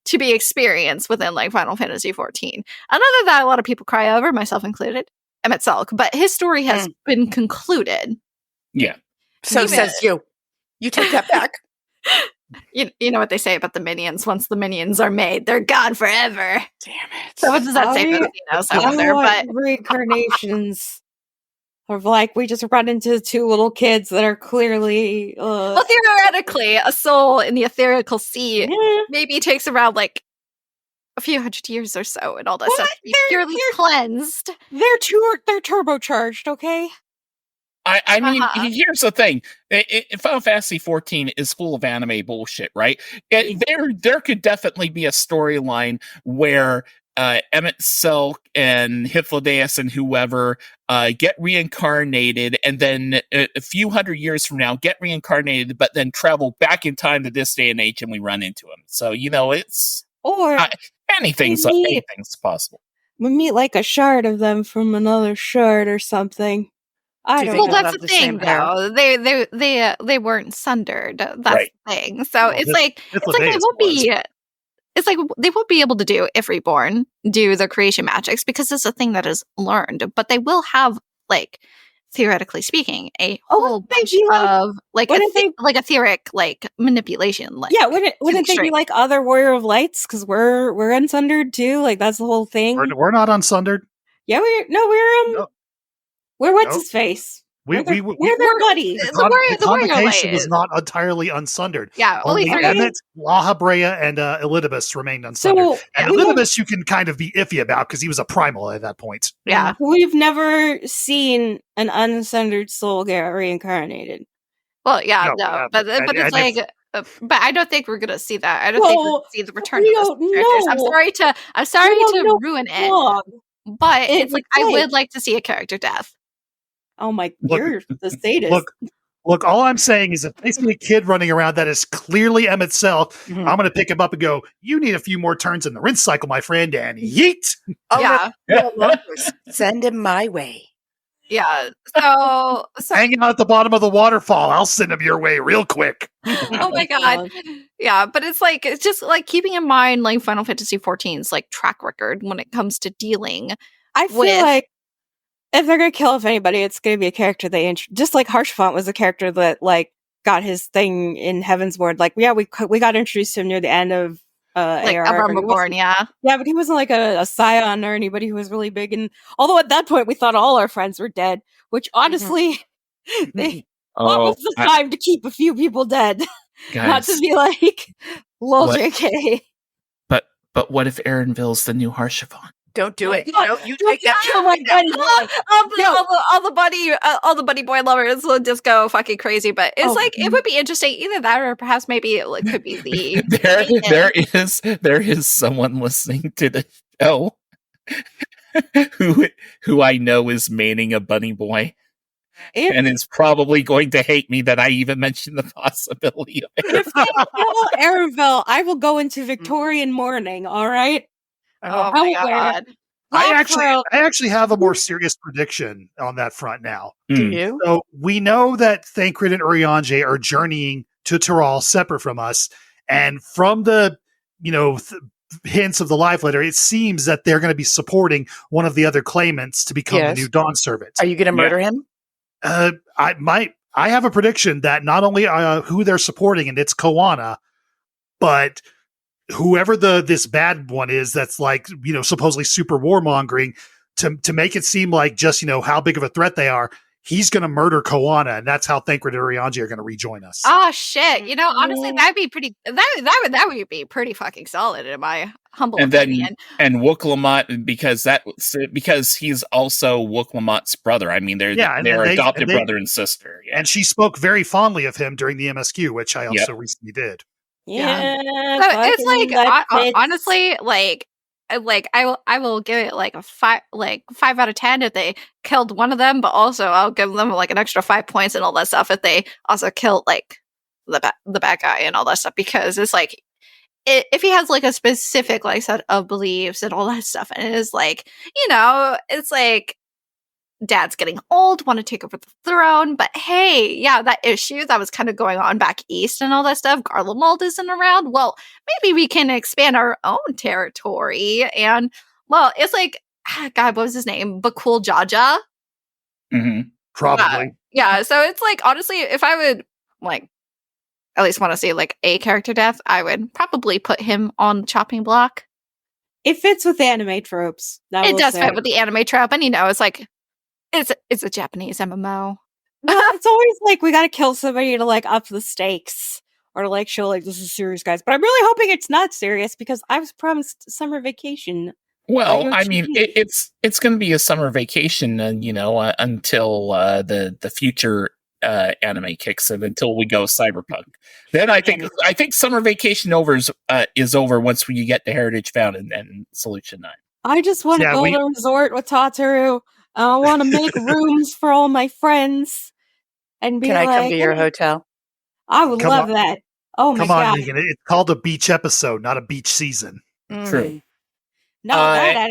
to be experienced within like Final Fantasy XIV. And other than that, a lot of people cry over, myself included, Emmett Selk, but his story has been concluded. Yeah. So Even- says you. You take that back. You know what they say about the minions. Once the minions are made, they're gone forever. Damn it. So what does that say for the Xenos out there? But reincarnations of like, we just run into two little kids that are clearly well, theoretically, a soul in the etherical sea maybe takes around like a few hundred years or so, and all that stuff to be purely cleansed. they're turbocharged, okay? I mean, Uh-huh. here's the thing. Final Fantasy XIV is full of anime bullshit, right? There could definitely be a storyline where Emmett Selk and Hythlodaeus and whoever get reincarnated, and then a few hundred years from now get reincarnated, but then travel back in time to this day and age, and we run into him. So, it's Or anything's Maybe- possible. we meet like a shard of them from another shard or something. I Do you don't think Well, know. they'll that's have the the same thing, hair? though. They weren't sundered. That's Right. the thing. So Well, it's like they Hythlodaeus won't be. it's like they won't be able to do if reborn do the creation magics because it's a thing that is learned, but they will have like theoretically speaking a whole bunch of like a etheric like manipulation. Like, yeah, wouldn't they be like other Warrior of Lights? Because we're unsundered too. Like that's the whole thing. We're not unsundered. Yeah, we're what's his face. We're their buddy. The convocation was not entirely unsundered. Yeah, only three. Emmett, Laha Brea, and Elidibus remained unsundered. And Elidibus you can kind of be iffy about because he was a primal at that point. Yeah. We've never seen an unsundered soul get reincarnated. Well, yeah, no. But it's like... but I don't think we're gonna see that. I don't think we're gonna see the return of those characters. I'm sorry to ruin it. But it's like I would like to see a character death. Oh my, you're the sadist. Look, all I'm saying is if I see a kid running around that is clearly Emmett's self, I'm going to pick him up and go, you need a few more turns in the rinse cycle, my friend, and yeet! Yeah. Send him my way. Yeah. So hanging out at the bottom of the waterfall, I'll send him your way real quick. Oh my god. Yeah, but it's just like keeping in mind like Final Fantasy XIV's like track record when it comes to dealing. I feel like if they're gonna kill anybody, it's gonna be a character they just like Harshfont was a character that like got his thing in Heavensward. Like, yeah, we got introduced to him near the end of like AR. Yeah, but he wasn't like a scion or anybody who was really big. And although at that point we thought all our friends were dead, which honestly, what was the time to keep a few people dead? Guys, not to be like, lol, JK. But what if Erenville's the new Harshfont? Don't do it. No, you take that. Oh my god! All the bunny boy lovers will just go fucking crazy. But it's it would be interesting. Either that, or perhaps maybe it could be the. there is someone listening to the show who I know is maining a bunny boy. And is probably going to hate me that I even mentioned the possibility of it. If they kill Erenville, I will go into Victorian mourning. All right. Oh my god! I actually have a more serious prediction on that front now. Do you? So we know that Thancred and Urianger are journeying to Tyrell separate from us, and from the hints of the live letter, it seems that they're going to be supporting one of the other claimants to become the new Dawn Servant. Are you going to murder him? I have a prediction that not only who they're supporting, and it's Koana, but whoever this bad one is that's like, supposedly super warmongering to make it seem like just, how big of a threat they are. He's going to murder Koana, and that's how Thancred and Urianger are going to rejoin us. Oh shit! Honestly, that'd be pretty. That would be pretty fucking solid in my humble opinion. And Wook-Lamont, because he's also Wook-Lamot's brother. I mean, they're adopted brother and sister. Yeah. And she spoke very fondly of him during the MSQ, which I also recently did. Yeah, so it's like honestly, I will give it like a 5 out of 10 if they killed one of them, but also I'll give them like an extra 5 points and all that stuff if they also killed like the bad guy and all that stuff, because it's like if he has like a specific like set of beliefs and all that stuff, and it is like it's like dad's getting old, want to take over the throne, but hey, yeah, that issue that was kind of going on back east and all that stuff, Garlemald isn't around. Well, maybe we can expand our own territory. And well, it's like, God, what was his name? Bakul Jaja? Mm-hmm. Probably. Yeah, so it's like, honestly, if I would like at least want to see like a character death, I would probably put him on the chopping block. It fits with the anime tropes. It does fit with the anime trope, and it's like it's a Japanese MMO. It's always like we gotta kill somebody to like up the stakes or to like show like this is serious, guys. But I'm really hoping it's not serious because I was promised summer vacation. Well, I mean, it's going to be a summer vacation, until the future anime kicks in, until we go cyberpunk. Then I think summer vacation is over once you get to Heritage Fountain and Solution 9. I just want to go to a resort with Tataru. I want to make rooms for all my friends and be Can I come to your hotel? I would love that. Oh my God. Come on, Megan. It's called a beach episode, not a beach season. True. No, that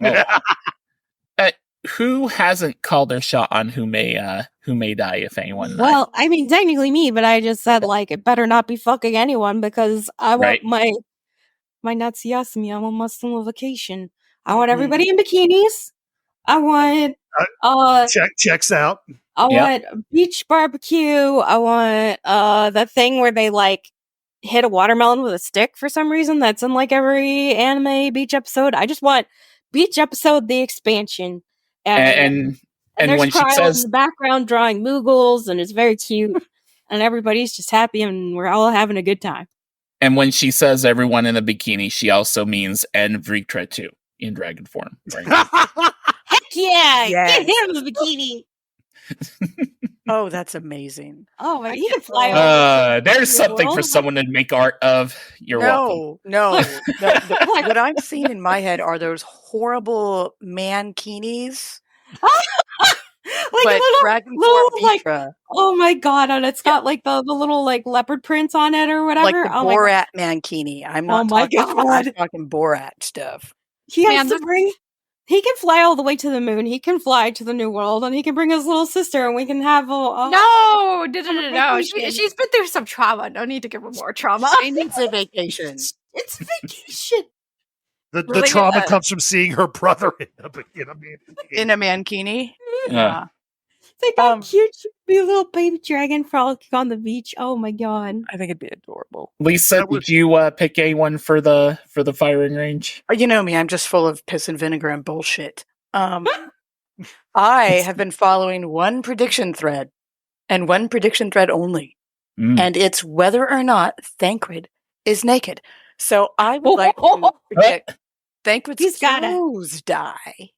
attitude. Who hasn't called their shot on who may die, if anyone? Well, I mean, technically me, but I just said like it better not be fucking anyone because I want my Nazi Yasumi. I'm almost on a vacation. I want everybody in bikinis. I want Checks out. I want beach barbecue. I want the thing where they like hit a watermelon with a stick for some reason. That's in like every anime beach episode. I just want beach episode the expansion. And there's when she Kyle says in the background drawing Moogles, and it's very cute. And everybody's just happy, and we're all having a good time. And when she says everyone in a bikini, she also means en Vritra too in dragon form. Right? Heck yeah! Yes. Get him a bikini. Oh, that's amazing. Oh my, he can fly. There's something for someone to make art of. You're welcome. No. What I'm seeing in my head are those horrible mankinis. Like but a little, dragon little form like, Vitra, oh my god, and it's got like the little like leopard prints on it or whatever. like the oh my Borat mankini. I'm not my talking, God. I'm talking Borat stuff. He has to bring. He can fly all the way to the moon. He can fly to the new world, and he can bring his little sister, and we can have No. She's been through some trauma. No need to give her more trauma. She needs a vacation. It's vacation. The Really trauma good. comes from seeing her brother In a mankini. Yeah. They got cute, be a little baby dragon frolicking on the beach. Oh my god! I think it'd be adorable. Lisa, did you pick anyone for the firing range? You know me, I'm just full of piss and vinegar and bullshit. I have been following one prediction thread, and one prediction thread only, and it's whether or not Thancred is naked. So I would like to predict Thancred's clothes die.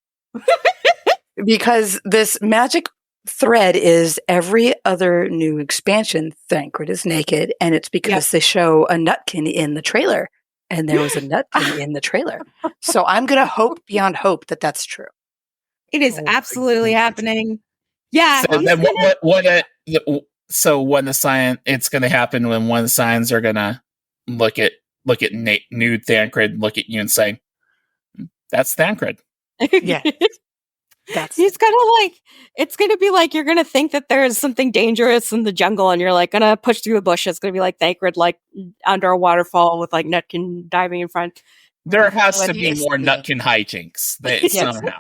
Because this magic thread is every other new expansion, Thancred is naked, and it's because they show a Nutkin in the trailer, and there was a Nutkin in the trailer. So I'm going to hope beyond hope that that's true. It is absolutely happening. Yeah. So then when the sign, it's going to happen when one of the signs are going to look at nude Thancred, look at you and say, "That's Thancred." Yeah. He's gonna it's gonna be like you're gonna think that there's something dangerous in the jungle, and you're like gonna push through the bush. It's gonna be like Thancred, like under a waterfall with like Nutkin diving in front. There has to be more Nutkin hijinks. Somehow,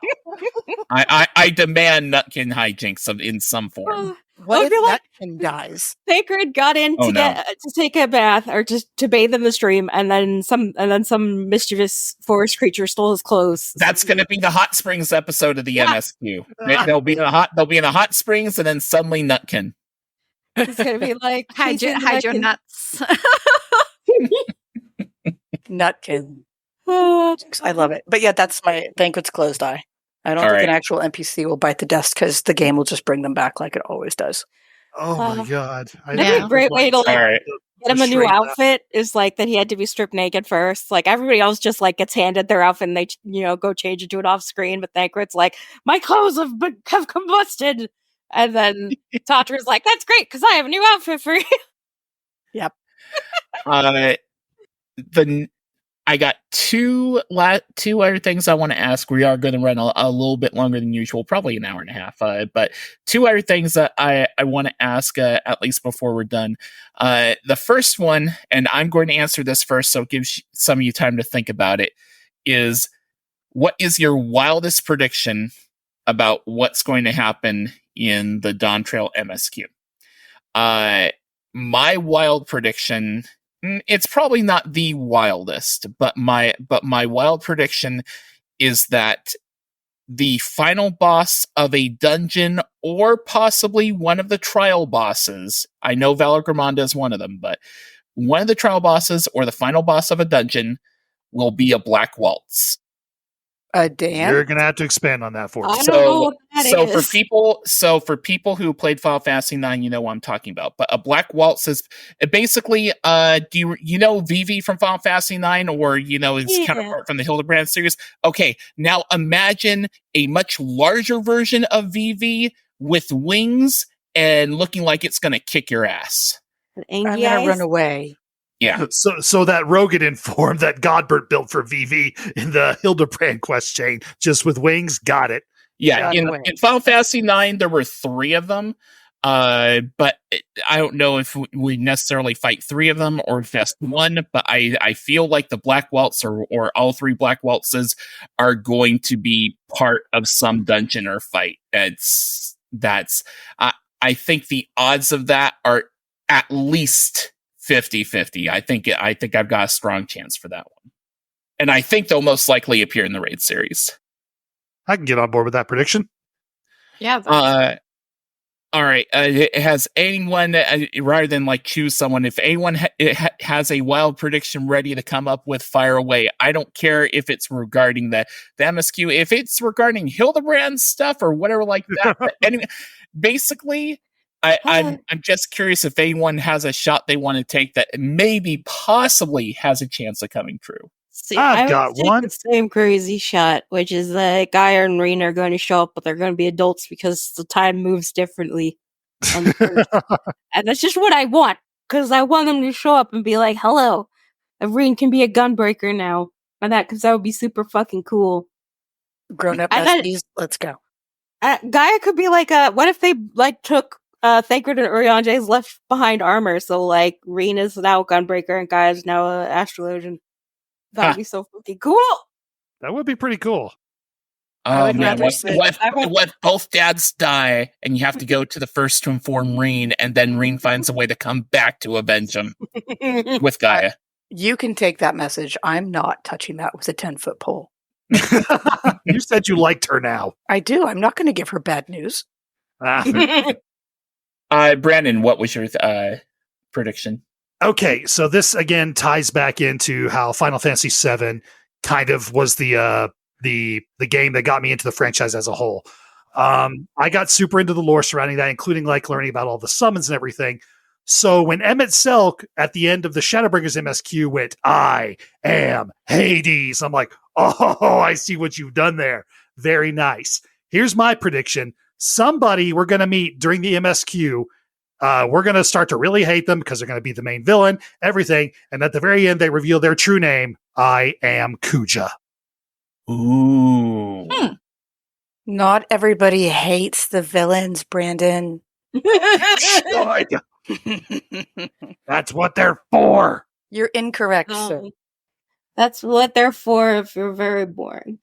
I demand Nutkin hijinks in some form. What if Nutkin dies? Thancred got in to take a bath or to bathe in the stream, and then some mischievous forest creature stole his clothes. That's going to be the hot springs episode of the MSQ. They'll be in the hot springs, and then suddenly Nutkin. It's going to be like hide your nuts. Nutkin. I love it. But yeah, that's my Thancred's closed eye. I don't think an actual NPC will bite the dust because the game will just bring them back like it always does. Oh my god! That'd be a great way to get him a new outfit. Is like that he had to be stripped naked first. Like everybody else just like gets handed their outfit and they go change into it off screen. But Thancred's like, my clothes have combusted, and then Tatra's like, that's great because I have a new outfit for you. Yep. I got two other things I want to ask. We are going to run a little bit longer than usual, probably an hour and a half. But two other things that I want to ask, at least before we're done. The first one, and I'm going to answer this first, so it gives some of you time to think about it, is what is your wildest prediction about what's going to happen in the Dawntrail MSQ? My wild prediction... It's probably not the wildest, but my wild prediction is that the final boss of a dungeon, or possibly one of the trial bosses, I know Valor Grimanda is one of them, but one of the trial bosses or the final boss of a dungeon will be a black waltz. A dance? You're gonna have to expand on that for us. For people who played Final Fantasy 9, you know what I'm talking about. But a black waltz is basically do you know Vivi from Final Fantasy 9, or his counterpart from the Hildebrand series? Okay, now imagine a much larger version of Vivi with wings and looking like it's gonna kick your ass. I'm gonna run away. Yeah. So that Rogadin form that Godbert built for VV in the Hildebrand quest chain, just with wings, got it. Yeah, in Final Fantasy 9, there were 3 of them. But I don't know if we necessarily fight 3 of them or just one, but I feel like the Black Welts or all 3 Black Weltses are going to be part of some dungeon or fight. I think the odds of that are at least 50-50. I think I've got a strong chance for that one. And I think they'll most likely appear in the raid series. I can get on board with that prediction. Yeah. All right. Has anyone, rather than like choose someone, if anyone has a wild prediction ready to come up with, fire away. I don't care if it's regarding the MSQ, if it's regarding Hildebrand stuff or whatever like that. Anyway, basically, I'm just curious if anyone has a shot they want to take that maybe possibly has a chance of coming true. See, I've got would take one. the same crazy shot, which is that Gaia and Reen are going to show up, but they're going to be adults because the time moves differently on the first. And that's just what I want, because I want them to show up and be like, hello, Reen can be a gunbreaker now. And because that would be super fucking cool. Grown up And then- besties, let's go. Gaia could be like what if they like took Thancred and Uriange's left behind armor, so like Reen is now a gunbreaker and Gaia is now an astrologian. That would be so fucking cool. That would be pretty cool. I Oh would man, rather say- what both dads die and you have to go to the first to inform Reen, and then Reen finds a way to come back to avenge him with Gaia. You can take that message. I'm not touching that with a 10-foot pole. You said you liked her now. I do. I'm not going to give her bad news. Brandon, what was your prediction? Okay, so this again ties back into how Final Fantasy VII kind of was the game that got me into the franchise as a whole. I got super into the lore surrounding that, including like learning about all the summons and everything. So when Emmett Selk at the end of the Shadowbringers MSQ went, "I am Hades," I'm like, oh, I see what you've done there. Very nice. Here's my prediction. Somebody we're going to meet during the MSQ, we're going to start to really hate them because they're going to be the main villain, everything. And at the very end, they reveal their true name. I am Kuja. Ooh. Not everybody hates the villains, Brandon. Good. That's what they're for. You're incorrect, sir. That's what they're for if you're very boring.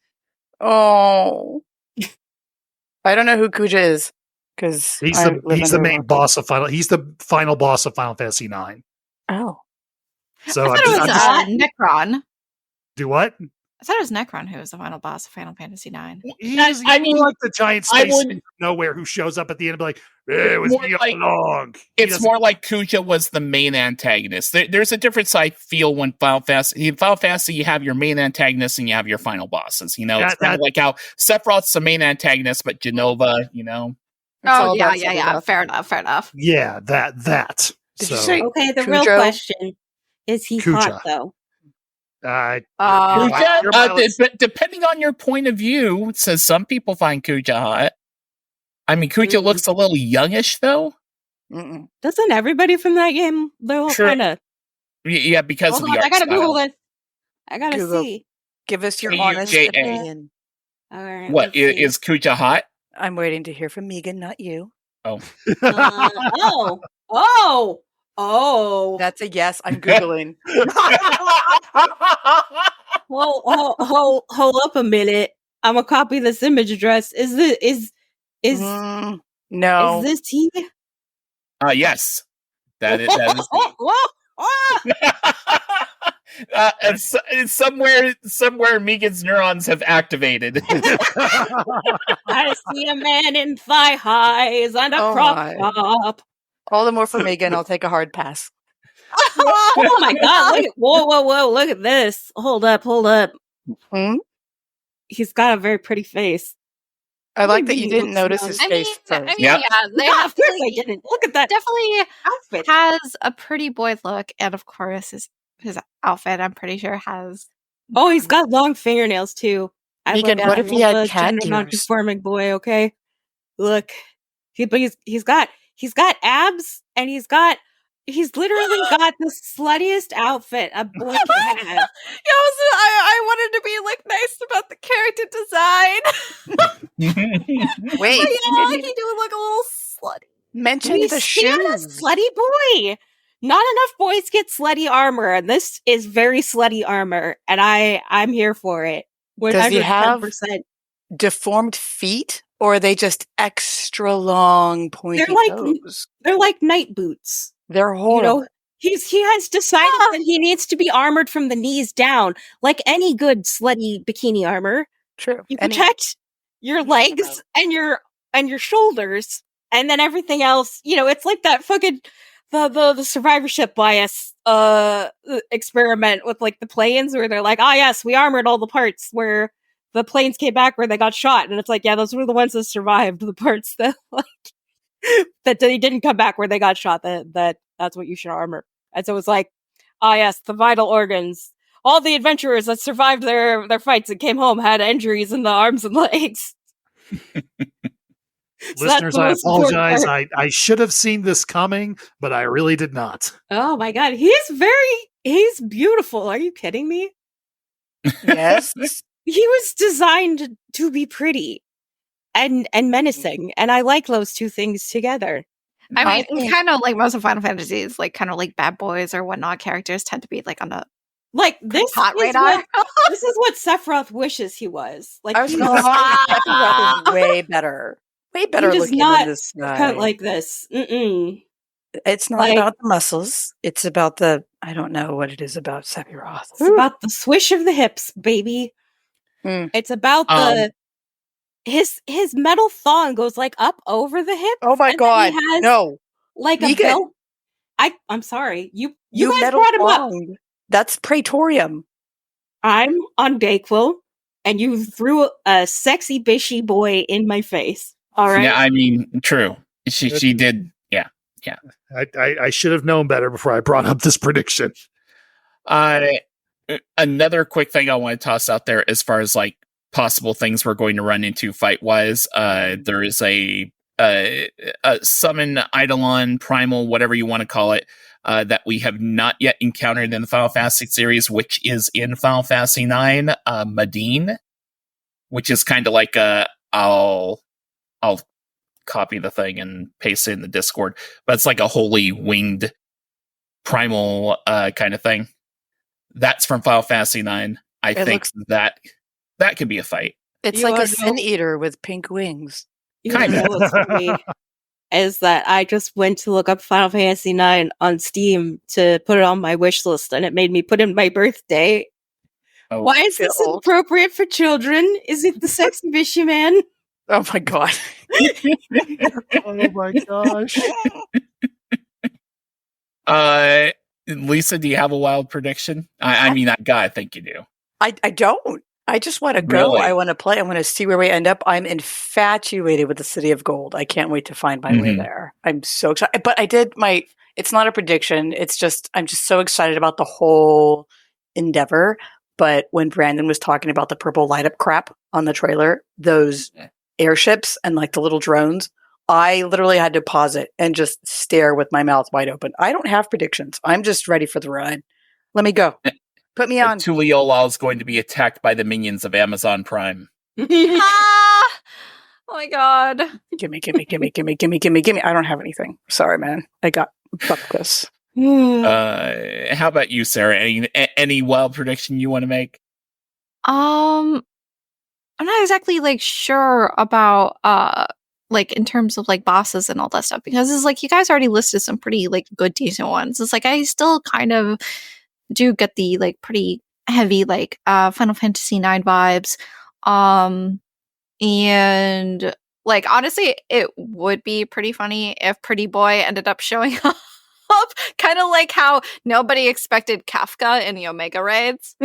Oh. I don't know who Kuja is. Because He's the main boss of Final. He's the final boss of Final Fantasy IX. Oh, So I thought it was Necron. do what? I thought it was Necron who was the final boss of Final Fantasy IX. He's like the giant space thing from nowhere who shows up at the end and be like, "It was me all along." It's more like Kuja was the main antagonist. There's a difference I feel when Final Fantasy, you have your main antagonist and you have your final bosses. You know, it's kind of like how Sephiroth's the main antagonist, but Genova, you know. Oh, yeah. Fair enough. Yeah, that. Did you say Okay, the Kujo? real question is he Kuja. hot though? Depending on your point of view, it says some people find Kuja hot. I mean, Kuja looks a little youngish, though. Mm-mm. Doesn't everybody from that game? They're all Sure. kind of. Yeah, because Hold of on, the art I gotta style. Google this. I gotta Google. see. Give us your Kuja. honest opinion. All right. What let's see. is Kuja hot? I'm waiting to hear from Megan, not you. Oh. That's a yes. I'm Googling. Well, hold up a minute. I'm gonna copy this image address. Is No. this he? Yes. That is. It's somewhere Megan's neurons have activated. I see a man in thigh highs and a Oh crop my. top. All the more for Megan. I'll take a hard pass. Oh my god! Whoa! Look at this. Hold up. Hmm? He's got a very pretty face. I like that Maybe you he didn't looks notice young. his face first. Yep. They Yeah, have of course I didn't. Look at that definitely outfit. has a pretty boy look, and of course his outfit, I'm pretty sure, has. Oh, he's got long fingernails too. Megan, what if he had cat ears? Non-conforming boy. Okay, look, he's got abs, and he's literally got the sluttiest outfit a boy can have. I wanted to be like nice about the character design. Wait. Yeah, he do look a little slutty. Mention We the stand a shoes. slutty boy. Not enough boys get slutty armor, and this is very slutty armor, and I'm here for it. Does he have 110%. deformed feet, or are they just extra long, pointy toes? They're like night boots. They're You horrible. know, he has decided that he needs to be armored from the knees down, like any good slutty bikini armor. True. You protect your legs and your shoulders, and then everything else. You know, it's like that fucking the survivorship bias experiment with like the planes, where they're like, ah, yes, we armored all the parts where the planes came back where they got shot, and it's like, yeah, those were the ones that survived. The parts that like that they didn't come back where they got shot. That's what you should armor. And so it's like, ah, yes, the vital organs. All the adventurers that survived their fights and came home had injuries in the arms and legs. So Listeners, I apologize. I should have seen this coming, but I really did not. Oh my god, he's beautiful. Are you kidding me? Yes. He was designed to be pretty and menacing, and I like those two things together. I mean, it's kind of like most of Final Fantasies, like kind of like bad boys or whatnot characters tend to be like on the like this hot is radar. this is what Sephiroth wishes he was. Like I was he going to say Sephiroth is way better. Way better does looking not than this guy. cut like this. Mm-mm. It's not like- about the muscles. It's about I don't know what it is about Sephiroth. It's about the swish of the hips, baby. Mm. It's about his metal thong goes like up over the hip. Oh my and then god. he has, No. like a Vegan. belt. I'm sorry. You guys metal brought him up. thong. That's Praetorium. I'm on Dayquil, and you threw a sexy bishy boy in my face. All right. Yeah, I mean, true. She did. Yeah. I should have known better before I brought up this prediction. Another quick thing I want to toss out there as far as like possible things we're going to run into fight wise. There is a summon Eidolon primal, whatever you want to call it, that we have not yet encountered in the Final Fantasy series, which is in Final Fantasy IX, Madine, which is kind of like I'll copy the thing and paste it in the Discord, but it's like a holy winged primal kind of thing. That's from Final Fantasy IX. I think that could be a fight. It's You like a are sin eater with pink wings. You know what's funny is that I just went to look up Final Fantasy IX on Steam to put it on my wish list, and it made me put in my birthday. Oh, Why is this appropriate for children? Is it the sexy bishy man? Oh my god. Oh my gosh. Lisa, do you have a wild prediction? I mean, I gotta think you do. I don't. I just want to go. Really? I want to play. I want to see where we end up. I'm infatuated with the City of Gold. I can't wait to find my way there. I'm so excited. But I did it's not a prediction. It's just, I'm just so excited about the whole endeavor. But when Brandon was talking about the purple light up crap on the trailer, those airships and like the little drones, I literally had to pause it and just stare with my mouth wide open. I don't have predictions. I'm just ready for the ride. Let me go. Put me on. Tuliolal is going to be attacked by the minions of Amazon Prime. Oh my god. Gimme. I don't have anything. Sorry, man. I got fuck this. How about you, Sarah? Any wild prediction you want to make? I'm not exactly like sure about like in terms of like bosses and all that stuff, because it's like you guys already listed some pretty like good decent ones. It's like I still kind of do get the like pretty heavy like Final Fantasy IX vibes. And like honestly it would be pretty funny if Pretty Boy ended up showing up. Kind of like how nobody expected Kafka in the Omega raids.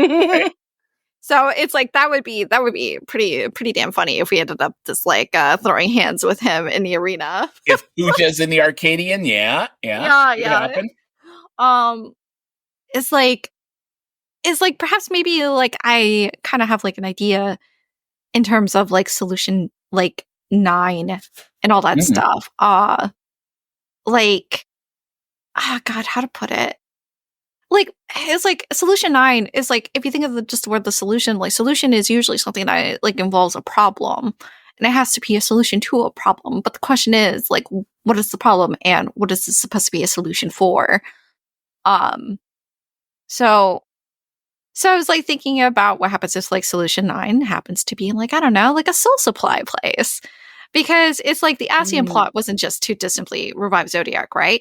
So it's like that would be pretty damn funny if we ended up just like throwing hands with him in the arena. If Pooja's in the Arcadian, yeah. It's like perhaps maybe like I kind of have like an idea in terms of like solution like 9 and all that stuff. Like God, how to put it? Like it's like solution 9 is like if you think of just the word the solution, like solution is usually something that like involves a problem, and it has to be a solution to a problem. But the question is, like, what is the problem and what is this supposed to be a solution for? So I was like thinking about what happens if like Solution 9 happens to be like, I don't know, like a soul supply place. Because it's like the Asian plot wasn't just to just simply revive Zodiac, right?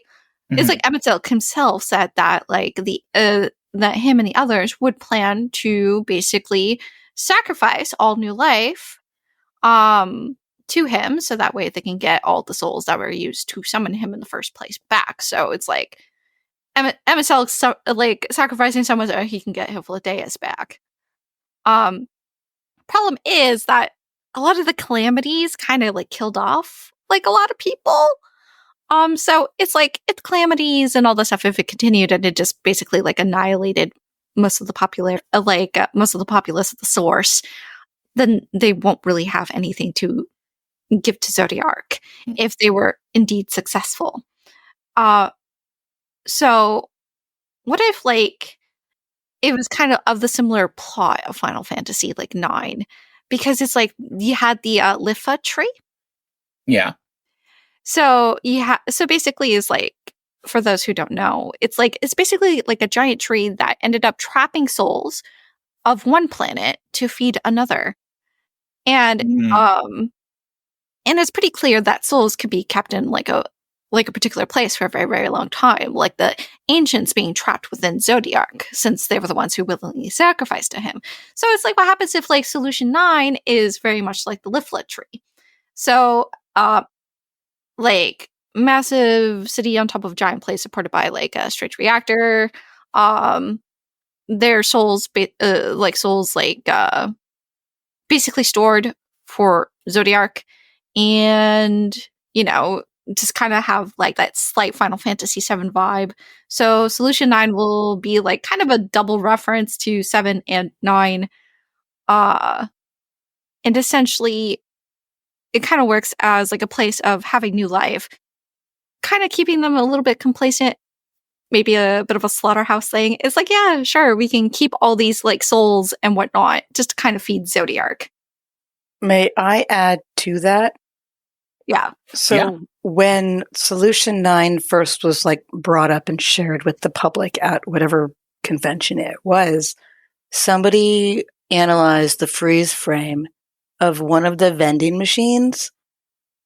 It's like Emet himself said that like that him and the others would plan to basically sacrifice all new life to him, so that way they can get all the souls that were used to summon him in the first place back. So it's like Emet like sacrificing someone so he can get Hypholedeus back. Problem is that a lot of the calamities kind of like killed off like a lot of people. So it's like it's calamities and all the stuff. If it continued and it just basically like annihilated most of the most of the populace at the source, then they won't really have anything to give to Zodiac if they were indeed successful. So what if like it was kind of the similar plot of Final Fantasy like 9, because it's like you had the Lifa tree. Yeah. So so basically is like, for those who don't know, it's basically like a giant tree that ended up trapping souls of one planet to feed another. And and it's pretty clear that souls could be kept in like a particular place for a very, very long time, like the ancients being trapped within Zodiac, since they were the ones who willingly sacrificed to him. So it's like, what happens if like Solution 9 is very much like the Liflet tree? So like massive city on top of a giant place supported by like a strange reactor. Their souls basically stored for Zodiac, and you know, just kind of have like that slight Final Fantasy VII vibe. So Solution 9 will be like kind of a double reference to 7 and 9. And essentially it kind of works as like a place of having new life, kind of keeping them a little bit complacent, maybe a bit of a slaughterhouse thing. It's like, yeah, sure, we can keep all these like souls and whatnot just to kind of feed Zodiac. May I add to that? Yeah. So when Solution 9 first was like brought up and shared with the public at whatever convention it was, somebody analyzed the freeze frame of one of the vending machines,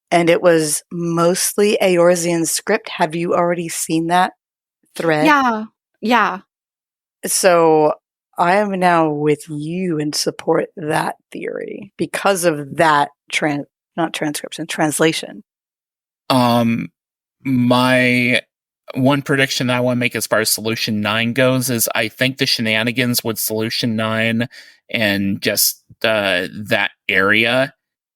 and it was mostly Eorzean script. Have you already seen that thread? Yeah. So I am now with you and support that theory because of that translation. My one prediction that I want to make as far as Solution 9 goes is I think the shenanigans with Solution 9 and just that area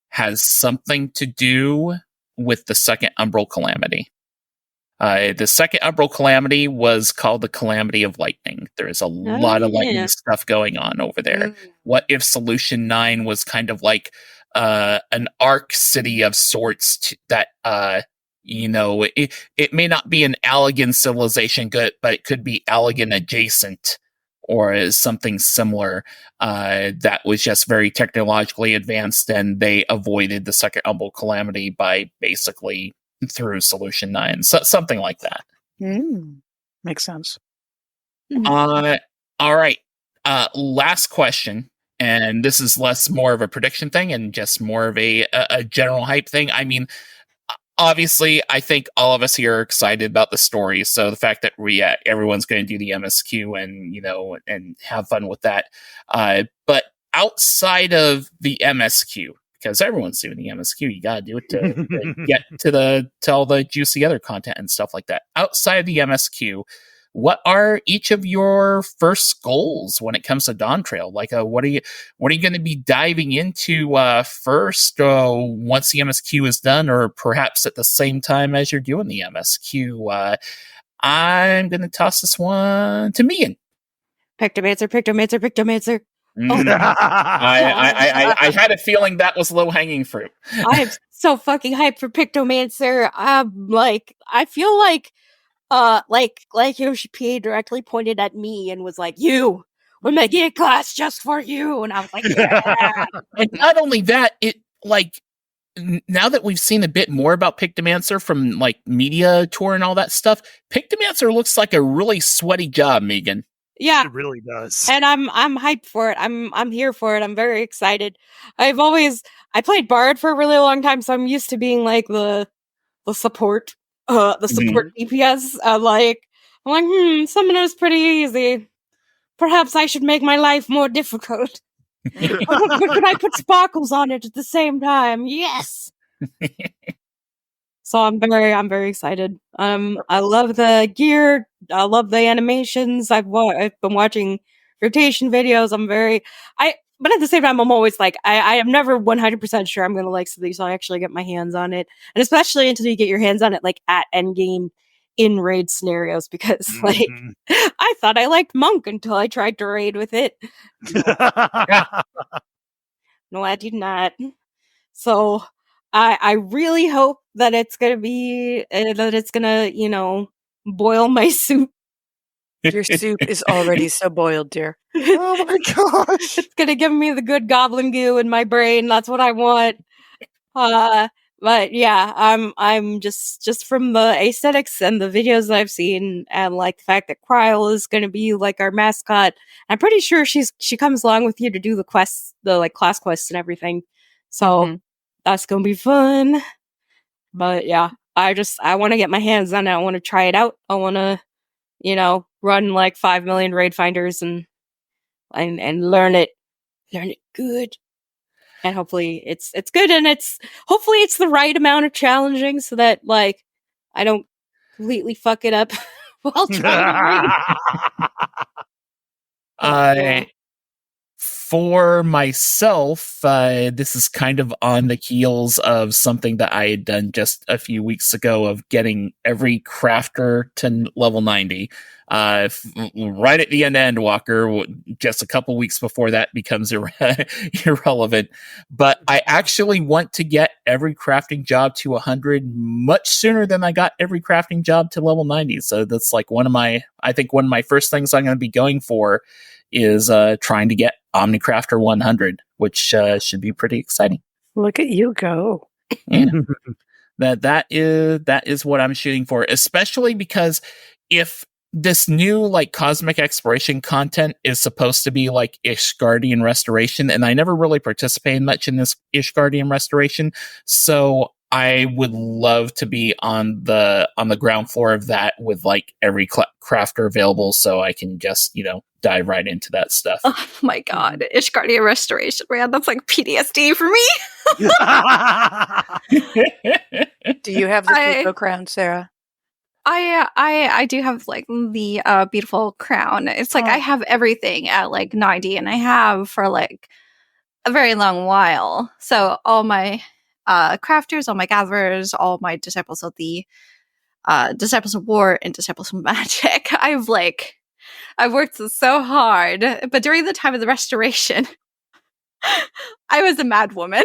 has something to do with the second Umbral Calamity. The second Umbral Calamity was called the Calamity of Lightning. There's a lot of lightning stuff going on over there. What if Solution 9 was kind of like an arc city of sorts that it may not be an Allegan civilization good, but it could be Allegan adjacent or something similar that was just very technologically advanced, and they avoided the second Umbral Calamity by basically through Solution 9. So, something like that. Makes sense. All right. Last question. And this is more of a prediction thing and just more of a general hype thing. I mean, obviously, I think all of us here are excited about the story. So the fact that everyone's going to do the MSQ and have fun with that. But outside of the MSQ, because everyone's doing the MSQ, you got to do it to get to all the juicy other content and stuff like that. Outside of the MSQ, what are each of your first goals when it comes to Dawntrail? Like, what are you going to be diving into first once the MSQ is done, or perhaps at the same time as you're doing the MSQ? I'm going to toss this one to Megan. Pictomancer. I had a feeling that was low hanging fruit. I am so fucking hyped for Pictomancer. I feel like Yoshi P directly pointed at me and was like, "You, we're making a class just for you," and I was like, "Yeah." And not only that, it like now that we've seen a bit more about Pictomancer from like media tour and all that stuff, Pictomancer looks like a really sweaty job, Megan. Yeah, It really does. and I'm hyped for it. I'm here for it. I'm very excited. I played Bard for a really long time, so I'm used to being like the support DPS. I'm like, Summoner's pretty easy. Perhaps I should make my life more difficult. But could I put sparkles on it at the same time? Yes. So I'm very excited. I love the gear. I love the animations. I've been watching rotation videos. But at the same time, I'm always like, I am never 100% sure I'm going to like something, so I actually get my hands on it. And especially until you get your hands on it, like at endgame in raid scenarios, because like, I thought I liked Monk until I tried to raid with it. No, I did not. So I really hope that it's gonna be boil my soup. Your soup is already so boiled, dear. Oh my gosh! It's gonna give me the good goblin goo in my brain. That's what I want. But yeah, I'm just from the aesthetics and the videos that I've seen, and like the fact that Kryl is gonna be like our mascot. I'm pretty sure she comes along with you to do the quests, the like class quests and everything. So that's gonna be fun. But yeah, I want to get my hands on it. I want to try it out. I want to, run like 5 million raid finders and learn it good. And hopefully it's good, and hopefully it's the right amount of challenging so that like I don't completely fuck it up while trying to read. For myself, this is kind of on the heels of something that I had done just a few weeks ago of getting every crafter to level 90. Right at the end of Endwalker, just a couple weeks before that becomes irrelevant. But I actually want to get every crafting job to 100 much sooner than I got every crafting job to level 90. So that's like one of my first things I'm going to be going for is trying to get Omnicrafter 100, which should be pretty exciting. Look at you go. Yeah. that is what I'm shooting for, especially because if this new like cosmic exploration content is supposed to be like Ishgardian restoration, and I never really participated much in this Ishgardian restoration, so I would love to be on the ground floor of that with like every crafter available, so I can just dive right into that stuff. Oh my god, Ishgardian restoration, man, that's like PTSD for me. Do you have the Kupo crown, Sarah? I do have like the beautiful crown. It's like I have everything at like 90, and I have for like a very long while. So all my crafters, all my gatherers, all my disciples of the disciples of war and disciples of magic. I've worked so hard, but during the time of the restoration, I was a mad woman.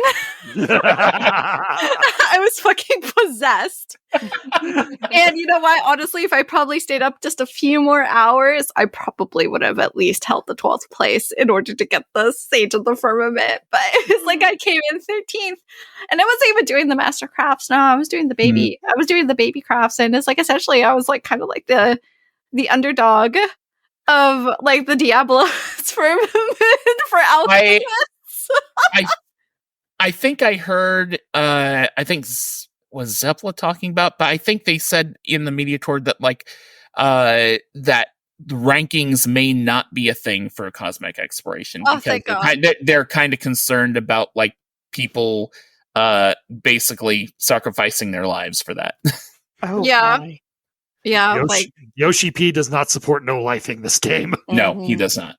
I was fucking possessed. And you know what? Honestly, if I probably stayed up just a few more hours, I probably would have at least held the 12th place in order to get the Sage of the Firmament. But it's like I came in 13th, and I wasn't even doing the master crafts. No, I was doing the baby. I was doing the baby crafts, and it's like essentially I was like kind of like the underdog of like the Diablo's Firmament for alchemists. I think I heard, I think was Zeppela talking about, but I think they said in the media tour that like, that the rankings may not be a thing for cosmic exploration because they're kind of concerned about like people, basically sacrificing their lives for that. Oh, yeah. my. Yeah. Yoshi P does not support no lifing this game. No, he does not.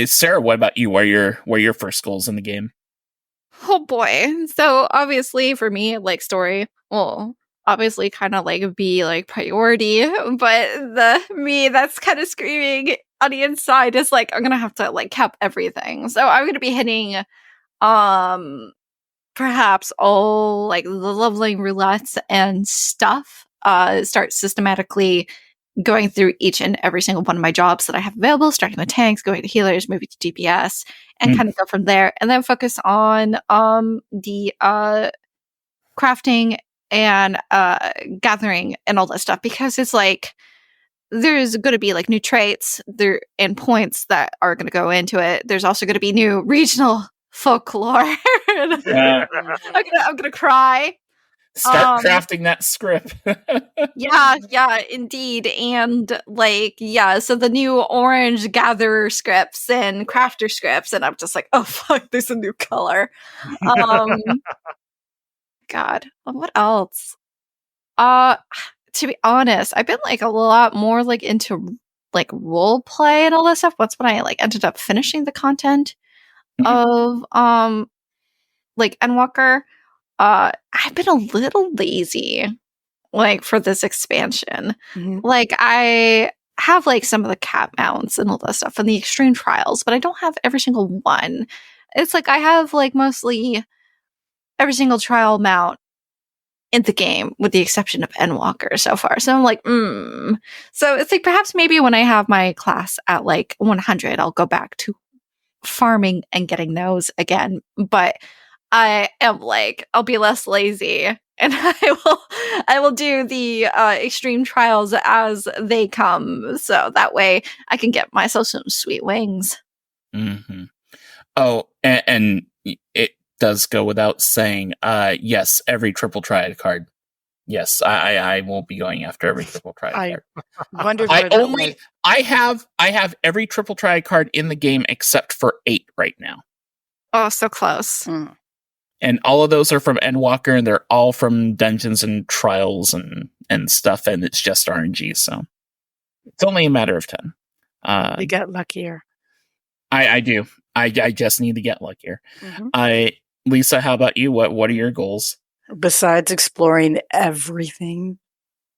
Sarah, what about you? What are your first goals in the game? Oh boy. So obviously for me, like story will obviously kind of like be like priority, but that's kind of screaming on the inside is like I'm gonna have to like cap everything. So I'm gonna be hitting perhaps all like the leveling roulettes and stuff. Start systematically going through each and every single one of my jobs that I have available, starting with tanks, going to healers, moving to DPS, and kind of go from there, and then focus on the crafting and gathering and all that stuff, because it's like there's going to be like new traits there and points that are going to go into it. There's also going to be new regional folklore. I'm gonna cry. Start crafting that script. yeah, indeed. And like, yeah, so the new orange gatherer scripts and crafter scripts, and I'm just like, oh fuck, there's a new color. God, what else? To be honest, I've been like a lot more like into like role play and all that stuff. Once when I like ended up finishing the content of like Endwalker, I've been a little lazy like for this expansion. Like I have like some of the cap mounts and all that stuff and the extreme trials, but I don't have every single one. It's like I have like mostly every single trial mount in the game, with the exception of Endwalker so far. So I'm like, So it's like perhaps maybe when I have my class at like 100, I'll go back to farming and getting those again. But I am like, I'll be less lazy, and I will do the extreme trials as they come. So that way I can get myself some sweet wings. Mm-hmm. Oh, and it does go without saying, yes, every triple triad card. Yes, I will be going after every triple triad card. Wondered I have every triple triad card in the game except for 8 right now. Oh, so close. And all of those are from Endwalker, and they're all from dungeons and trials and stuff, and it's just RNG, so it's only a matter of 10. You get luckier. I do. I just need to get luckier. Lisa, how about you? What are your goals? Besides exploring everything.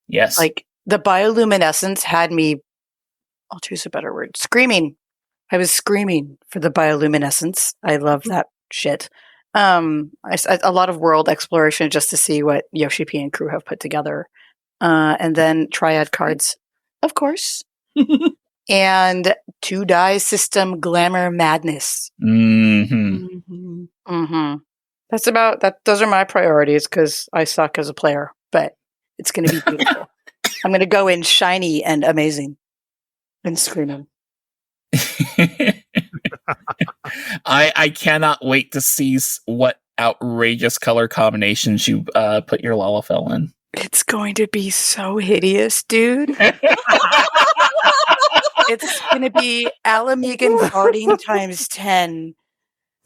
Yes. Like the bioluminescence had me, I'll choose a better word, screaming. I was screaming for the bioluminescence. I love that shit. A lot of world exploration just to see what Yoshi P and crew have put together. And then triad cards, of course. And 2-die system glamour madness. That's about that. Those are my priorities because I suck as a player, but it's going to be beautiful. I'm going to go in shiny and amazing and screaming. I cannot wait to see what outrageous color combinations you put your Lalafell in. It's going to be so hideous, dude. It's going to be Alamegan farting times 10.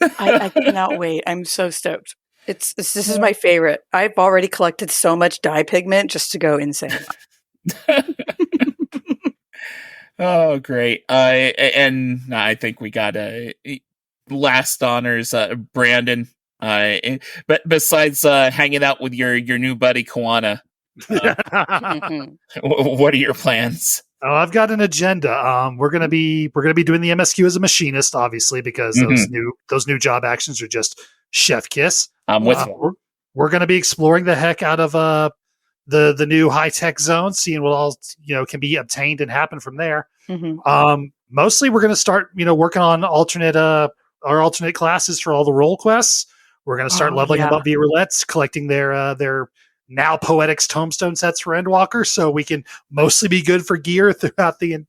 I cannot wait. I'm so stoked. This is my favorite. I've already collected so much dye pigment just to go insane. Oh, great. And I think we got last honors, Brandon. But besides hanging out with your new buddy Kawana, what are your plans? Oh, I've got an agenda. We're gonna be doing the MSQ as a machinist, obviously, because those new job actions are just chef kiss. I'm with you. We're gonna be exploring the heck out of the new high tech zone, seeing what all can be obtained and happen from there. Mostly, we're gonna start working on our alternate classes for all the role quests. We're gonna start leveling them up via roulettes, collecting their now Poetics tombstone sets for Endwalker, so we can mostly be good for gear throughout the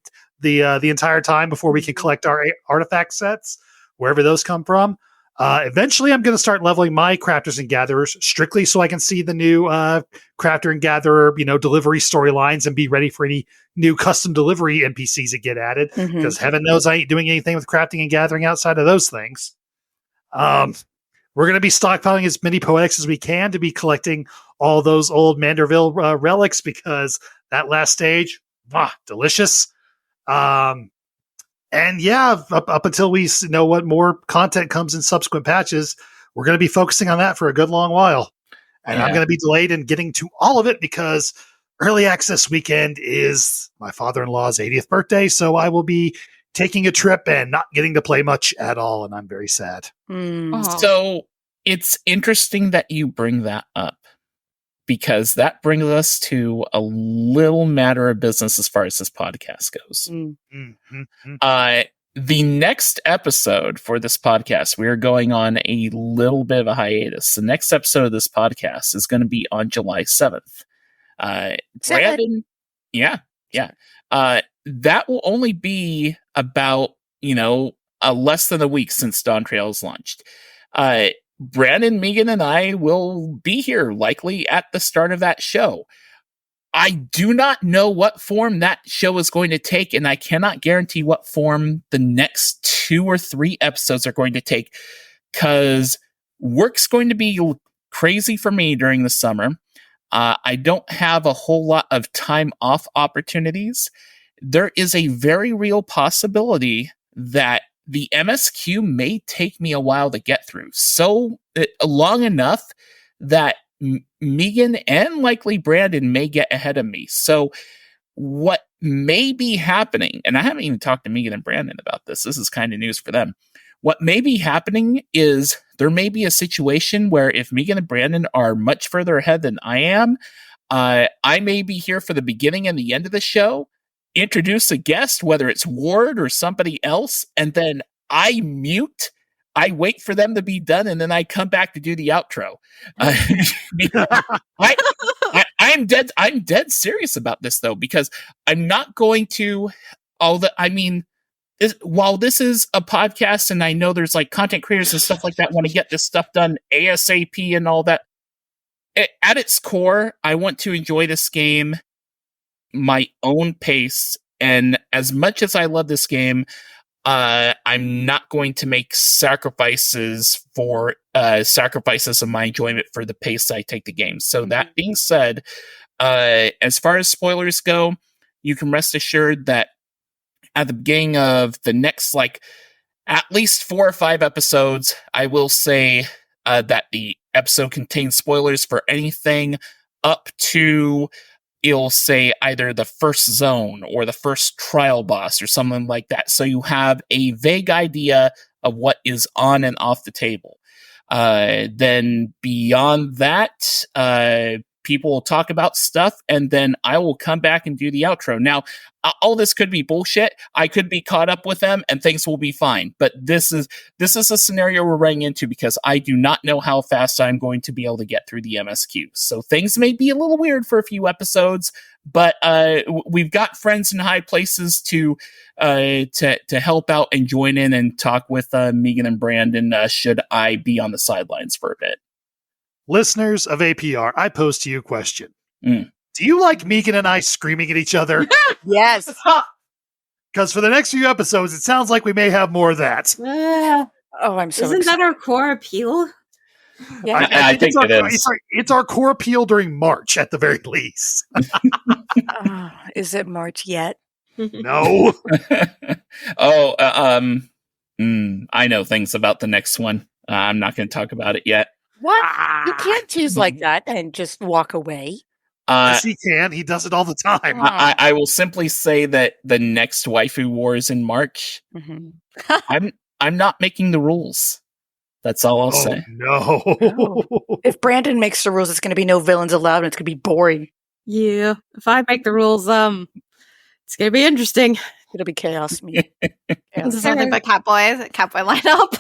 entire time before we can collect our artifact sets, wherever those come from. Eventually, I'm going to start leveling my crafters and gatherers strictly so I can see the new crafter and gatherer, delivery storylines and be ready for any new custom delivery NPCs that get added. Because heaven knows I ain't doing anything with crafting and gathering outside of those things. We're going to be stockpiling as many poetics as we can to be collecting all those old Manderville relics, because that last stage, delicious. And yeah, up until we know what more content comes in subsequent patches, we're going to be focusing on that for a good long while. And I'm going to be delayed in getting to all of it because early access weekend is my father-in-law's 80th birthday. So I will be taking a trip and not getting to play much at all. And I'm very sad. So it's interesting that you bring that up, because that brings us to a little matter of business as far as this podcast goes. The next episode for this podcast, we are going on a little bit of a hiatus. The next episode of this podcast is going to be on July 7th. Brandon, yeah. That will only be about, less than a week since Dawntrail is launched. Brandon, Megan, and I will be here likely at the start of that show. I do not know what form that show is going to take, and I cannot guarantee what form the next 2 or 3 episodes are going to take, because work's going to be crazy for me during the summer. I don't have a whole lot of time off opportunities. There is a very real possibility that the MSQ may take me a while to get through. So long enough that Megan and likely Brandon may get ahead of me. So what may be happening, and I haven't even talked to Megan and Brandon about this. This is kind of news for them. What may be happening is there may be a situation where if Megan and Brandon are much further ahead than I am, I may be here for the beginning and the end of the show, introduce a guest, whether it's Ward or somebody else, and then I mute. I wait for them to be done, and then I come back to do the outro. I'm dead serious about this, though, because I'm not going to. While this is a podcast, and I know there's like content creators and stuff like that want to get this stuff done ASAP and all that. At its core, I want to enjoy this game my own pace, and as much as I love this game, I'm not going to make sacrifices of my enjoyment for the pace I take the game. So that being said, as far as spoilers go, you can rest assured that at the beginning of the next, at least 4 or 5 episodes, I will say that the episode contains spoilers for anything up to, it'll say either the first zone or the first trial boss or something like that. So you have a vague idea of what is on and off the table. Then beyond that, people will talk about stuff, and then I will come back and do the outro. Now, all this could be bullshit. I could be caught up with them, and things will be fine. But this is a scenario we're running into because I do not know how fast I'm going to be able to get through the MSQ. So things may be a little weird for a few episodes, but we've got friends in high places to help out and join in and talk with Megan and Brandon should I be on the sidelines for a bit. Listeners of APR, I pose to you a question. Mm. Do you like Megan and I screaming at each other? Yes. Because for the next few episodes, it sounds like we may have more of that. Oh, I'm so Isn't excited. that our core appeal? Yeah. I think it is. It's our core appeal during March, at the very least. Is it March yet? No. I know things about the next one. I'm not going to talk about it yet. What? You can't choose like that and just walk away. Yes, he can. He does it all the time. I will simply say that the next waifu war is in March. Mm-hmm. I'm not making the rules. That's all I'll say. No. If Brandon makes the rules, it's going to be no villains allowed, and it's going to be boring. Yeah. If I make the rules, it's gonna be interesting. It'll be chaos. This is something but Catboy lineup.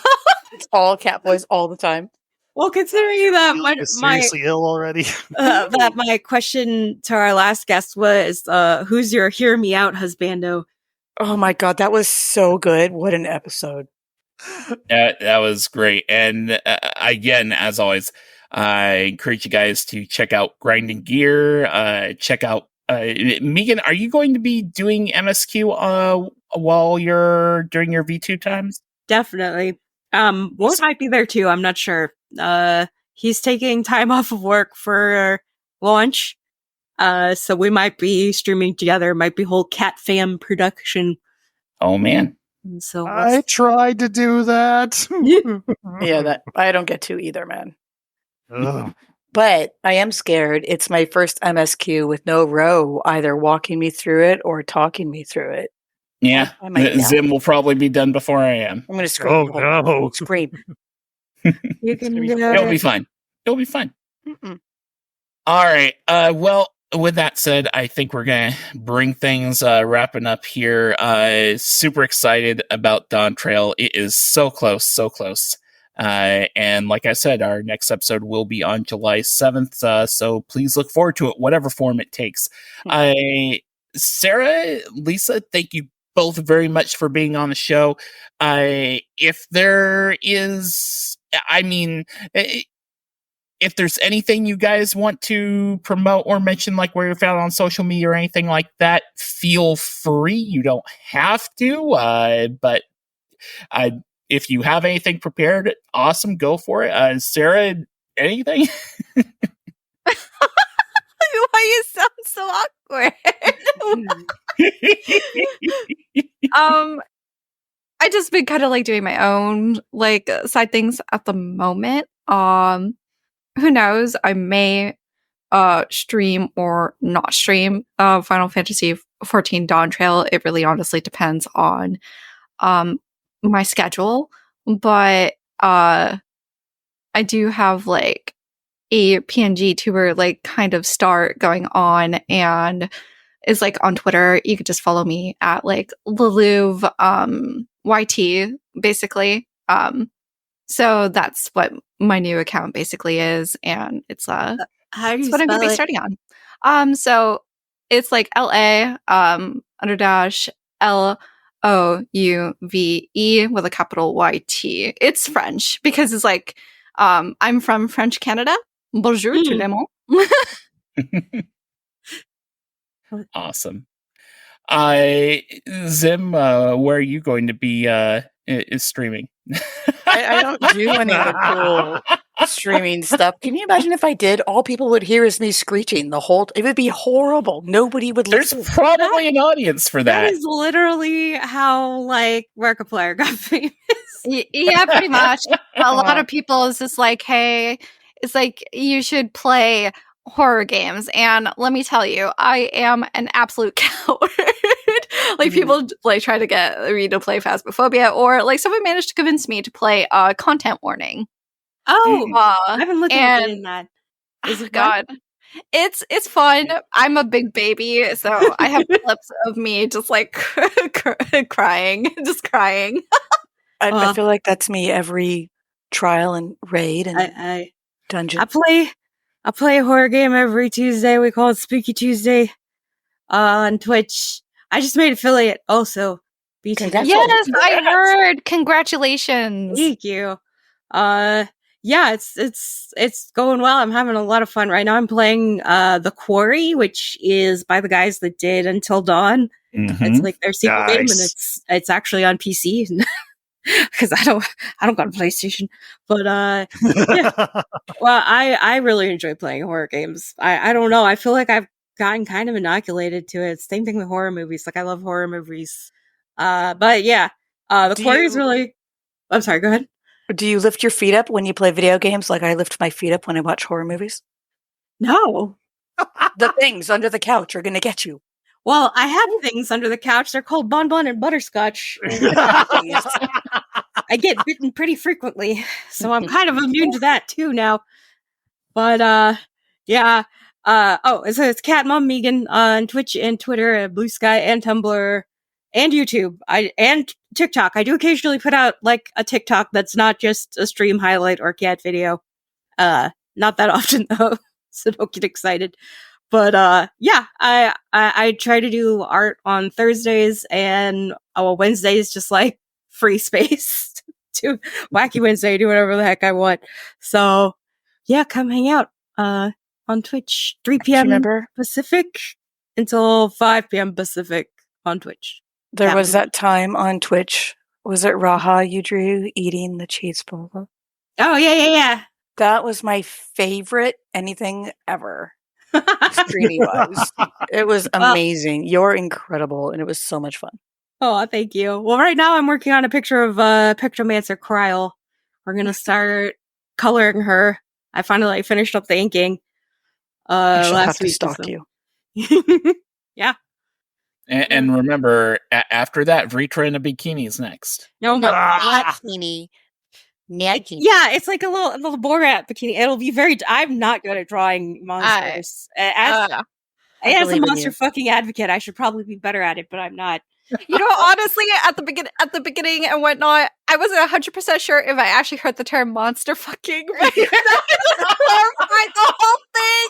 It's all cat boys all the time. Well, considering that You're seriously ill already. that my question to our last guest was, who's your hear me out husbando? Oh my god, that was so good! What an episode! That was great. And again, as always, I encourage you guys to check out Grinding Gear. Check out Megan. Are you going to be doing MSQ while you're during your V2 times? Definitely. Ward might be there too. I'm not sure. He's taking time off of work for launch. So we might be streaming together. Might be whole cat fam production. Oh man. And so I tried to do that. Yeah, that I don't get to either, man. Ugh. But I am scared. It's my first MSQ with no Ro either walking me through it or talking me through it. Yeah, I might be out. Zim will probably be done before I am. I'm going to scream. Oh no. Scream. you can It'll be fine. It'll be fine. Mm-mm. All right. Well, with that said, I think we're going to bring things wrapping up here. Super excited about Dawntrail. It is so close, so close. And like I said, our next episode will be on July 7th. So please look forward to it, whatever form it takes. Sarah, Lisa, thank you both very much for being on the show. If there is, if there's anything you guys want to promote or mention, like where you're found on social media or anything like that, feel free. You don't have to, but if you have anything prepared, awesome, go for it. Sarah, anything? Why you sound so awkward? I just been kind of like doing my own like side things at the moment. Who knows? I may stream or not stream Final Fantasy 14 Dawntrail. It really honestly depends on my schedule, but I do have like a PNG tour like kind of start going on, and is like on Twitter. You could just follow me at like Lalouv YT basically. So that's what my new account basically is, and it's How do it's you what I'm gonna spell be it? starting on. So it's like LA underdash LOUVE with a capital YT. It's French because it's like I'm from French Canada. Bonjour tout le monde. Awesome. Zim, where are you going to be is streaming? I don't do any of the cool streaming stuff. Can you imagine if I did? All people would hear is me screeching the whole. It would be horrible. Nobody would There's listen. probably an audience for That that. is literally how like Markiplier got famous. Yeah, pretty much. A lot of people is just like, hey, it's like you should play horror games, and let me tell you, I am an absolute coward. Like people like try to get me to play Phasmophobia, or like someone managed to convince me to play Content Warning. Oh, I've been looking at doing that. Is it fun? God, it's fun. I'm a big baby, so I have clips of me just like crying, just crying. I feel like that's me every trial and raid and dungeon. I play a horror game every Tuesday. We call it Spooky Tuesday on Twitch. I just made affiliate also. Yes, I heard. Congratulations. Thank you. Yeah, it's going well. I'm having a lot of fun right now. I'm playing The Quarry, which is by the guys that did Until Dawn. It's like their sequel game, and it's actually on PC because I don't got a PlayStation. But yeah. Well, I really enjoy playing horror games. I don't know. I feel like I've gotten kind of inoculated to it. Same thing with horror movies. Like I love horror movies. But yeah, The Quarry is really. I'm sorry. Go ahead. Do you lift your feet up when you play video games like I lift my feet up when I watch horror movies? No. The things under the couch are going to get you. Well, I have things under the couch. They're called Bonbon and Butterscotch. I get bitten pretty frequently, so I'm kind of immune to that too now. But yeah. It's Cat Mom Megan on Twitch and Twitter, Blue Sky and Tumblr and YouTube. And TikTok. I do occasionally put out like a TikTok that's not just a stream highlight or cat video. Not that often though, so don't get excited. But yeah, I try to do art on Thursdays, and Wednesdays just like free space to Wacky Wednesday, do whatever the heck I want. So yeah, come hang out on Twitch, 3 p.m. Pacific until 5 p.m. Pacific on Twitch. There was that time on Twitch. Was it Raha you drew eating the cheese bowl? Oh yeah. That was my favorite anything ever. Streamy was. It was amazing. You're incredible, and it was so much fun. Oh, thank you. Well, right now I'm working on a picture of Pictomancer Kryl. We're gonna start coloring her. I finally finished up the inking. Last week. Stalk you. Yeah. And remember, after that, Vritra in a bikini is next. No, not bikini. Magic. Yeah, it's like a little Borat bikini. It'll be very. I'm not good at drawing monsters. As believe a in monster you. fucking advocate, I should probably be better at it, but I'm not. You know, honestly, at the beginning and whatnot, I wasn't 100% sure if I actually heard the term monster fucking. Right? That was the whole thing,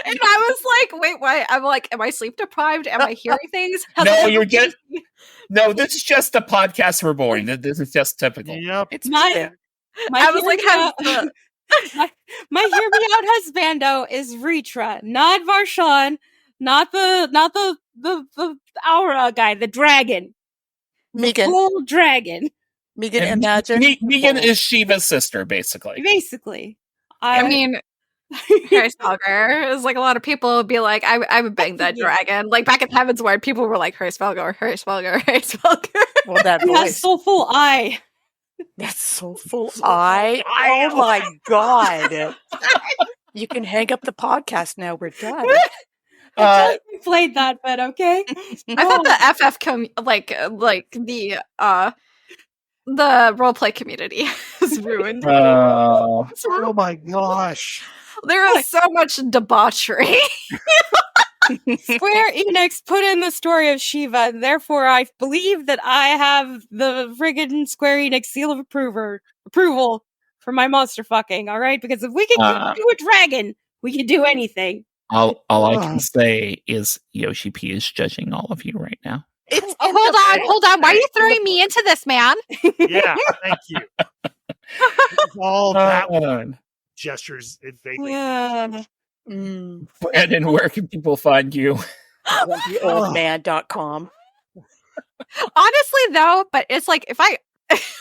and I was like, "Wait, what?" I'm like, "Am I sleep deprived? Am I hearing things?" No, you're just. No, this is just a podcast we're boring. This is just typical. Yep. It's My I was like, my hear me out husbando is Ritra, not Varshan, not the Aura guy, the dragon. Megan. Full dragon. Megan, And imagine. Megan is Shiva's sister, basically. Basically. I mean, Harry Spellger is like a lot of people would be like, I would bang that dragon. Like back at Heaven's Ward, people were like, Harry Spellger, Harry Spellger, Harry Spellger. Well, that He has voice. soulful eye. That's so full. Oh my god. You can hang up the podcast now. We're done. Uh, I played that, but okay. I thought the FF like the roleplay community is ruined. oh. Oh my gosh. There is so much debauchery. Square Enix put in the story of Shiva, and therefore I believe that I have the friggin' Square Enix seal of approval for my monster fucking, alright? Because if we can do a dragon, we can do anything. All I can say is Yoshi P is judging all of you right now. It's Hold on. Why are you throwing me into this, man? Yeah, thank you. It's all that Uh, gestures in vaguely. Yeah. Brandon, where can people find you? TheOldMan.com. Honestly, though, but it's like if I if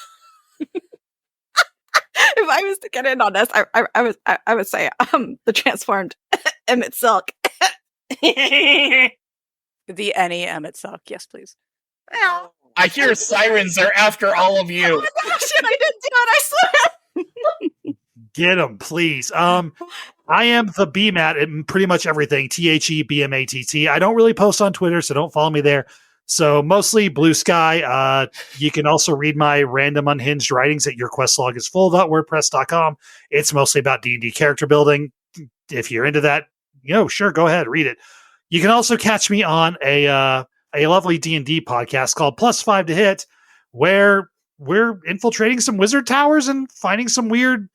I was to get in on this, I would say the transformed Emmett Silk. The NE Emmett Sock. Yes, please. I hear sirens are after all of you. Oh my gosh, shit, I didn't do it, I swear. Get them, please. I am the BMAT in pretty much everything. THEBMATT. I don't really post on Twitter, so don't follow me there. So mostly Blue Sky. You can also read my random unhinged writings at yourquestlog.wordpress.com. It's mostly about D&D character building. If you're into that, sure, go ahead, read it. You can also catch me on a lovely D&D podcast called Plus 5 to Hit, where we're infiltrating some wizard towers and finding some weird,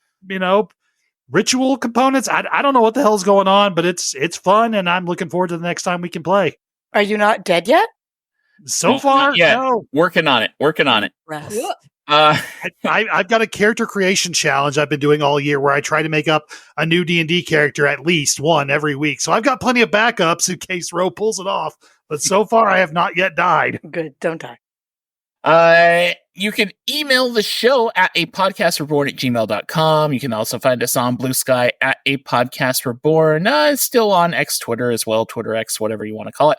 ritual components. I don't know what the hell's going on, but it's fun, and I'm looking forward to the next time we can play. Are you not dead yet? So far, no. Working on it. Rest. I've got a character creation challenge I've been doing all year where I try to make up a new D&D character, at least one every week. So I've got plenty of backups in case Ro pulls it off. But so far, I have not yet died. Good. Don't die. You can email the show at apodcastreborn@gmail.com. You can also find us on Blue Sky at apodcastreborn. It's still on X Twitter as well, Twitter X, whatever you want to call it.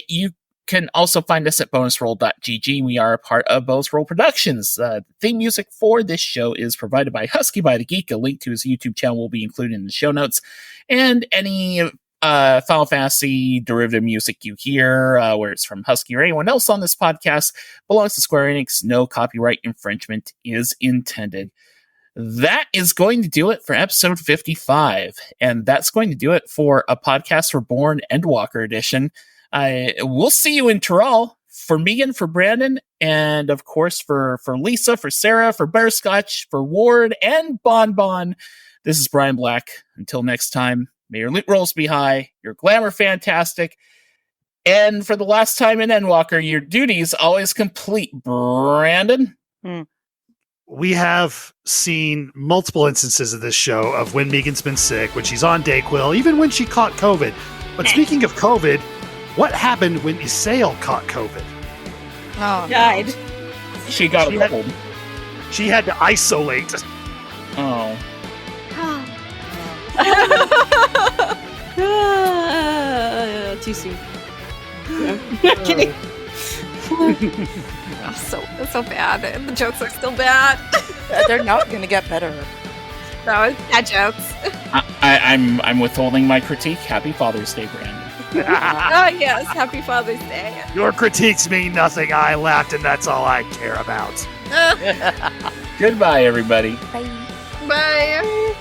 You can also find us at bonusroll.gg. We are a part of Bonus Roll Productions. The theme music for this show is provided by Husky by the Geek. A link to his YouTube channel will be included in the show notes. And any Final Fantasy derivative music you hear, where it's from Husky or anyone else on this podcast, belongs to Square Enix. No copyright infringement is intended. That is going to do it for episode 55. And that's going to do it for A Podcast Reborn Endwalker edition. We'll see you in Tyrrell. For Megan, for Brandon, and of course for Lisa, for Sarah, for Butterscotch, for Ward, and Bon. This is Brian Black. Until next time, may your loot rolls be high, your glamour fantastic, and for the last time in Endwalker, your duties always complete, Brandon. We have seen multiple instances of this show of when Megan's been sick, when she's on Dayquil, even when she caught COVID. But speaking of COVID, what happened when Isael caught COVID? Oh, Died. She got a cold. She had to isolate. Oh. Too soon. Kidding. It's so bad. The jokes are still bad. They're not going to get better. No, it's bad jokes. I'm withholding my critique. Happy Father's Day, Brandon. Oh, yes. Happy Father's Day. Your critiques mean nothing. I laughed, and that's all I care about. Goodbye, everybody. Bye.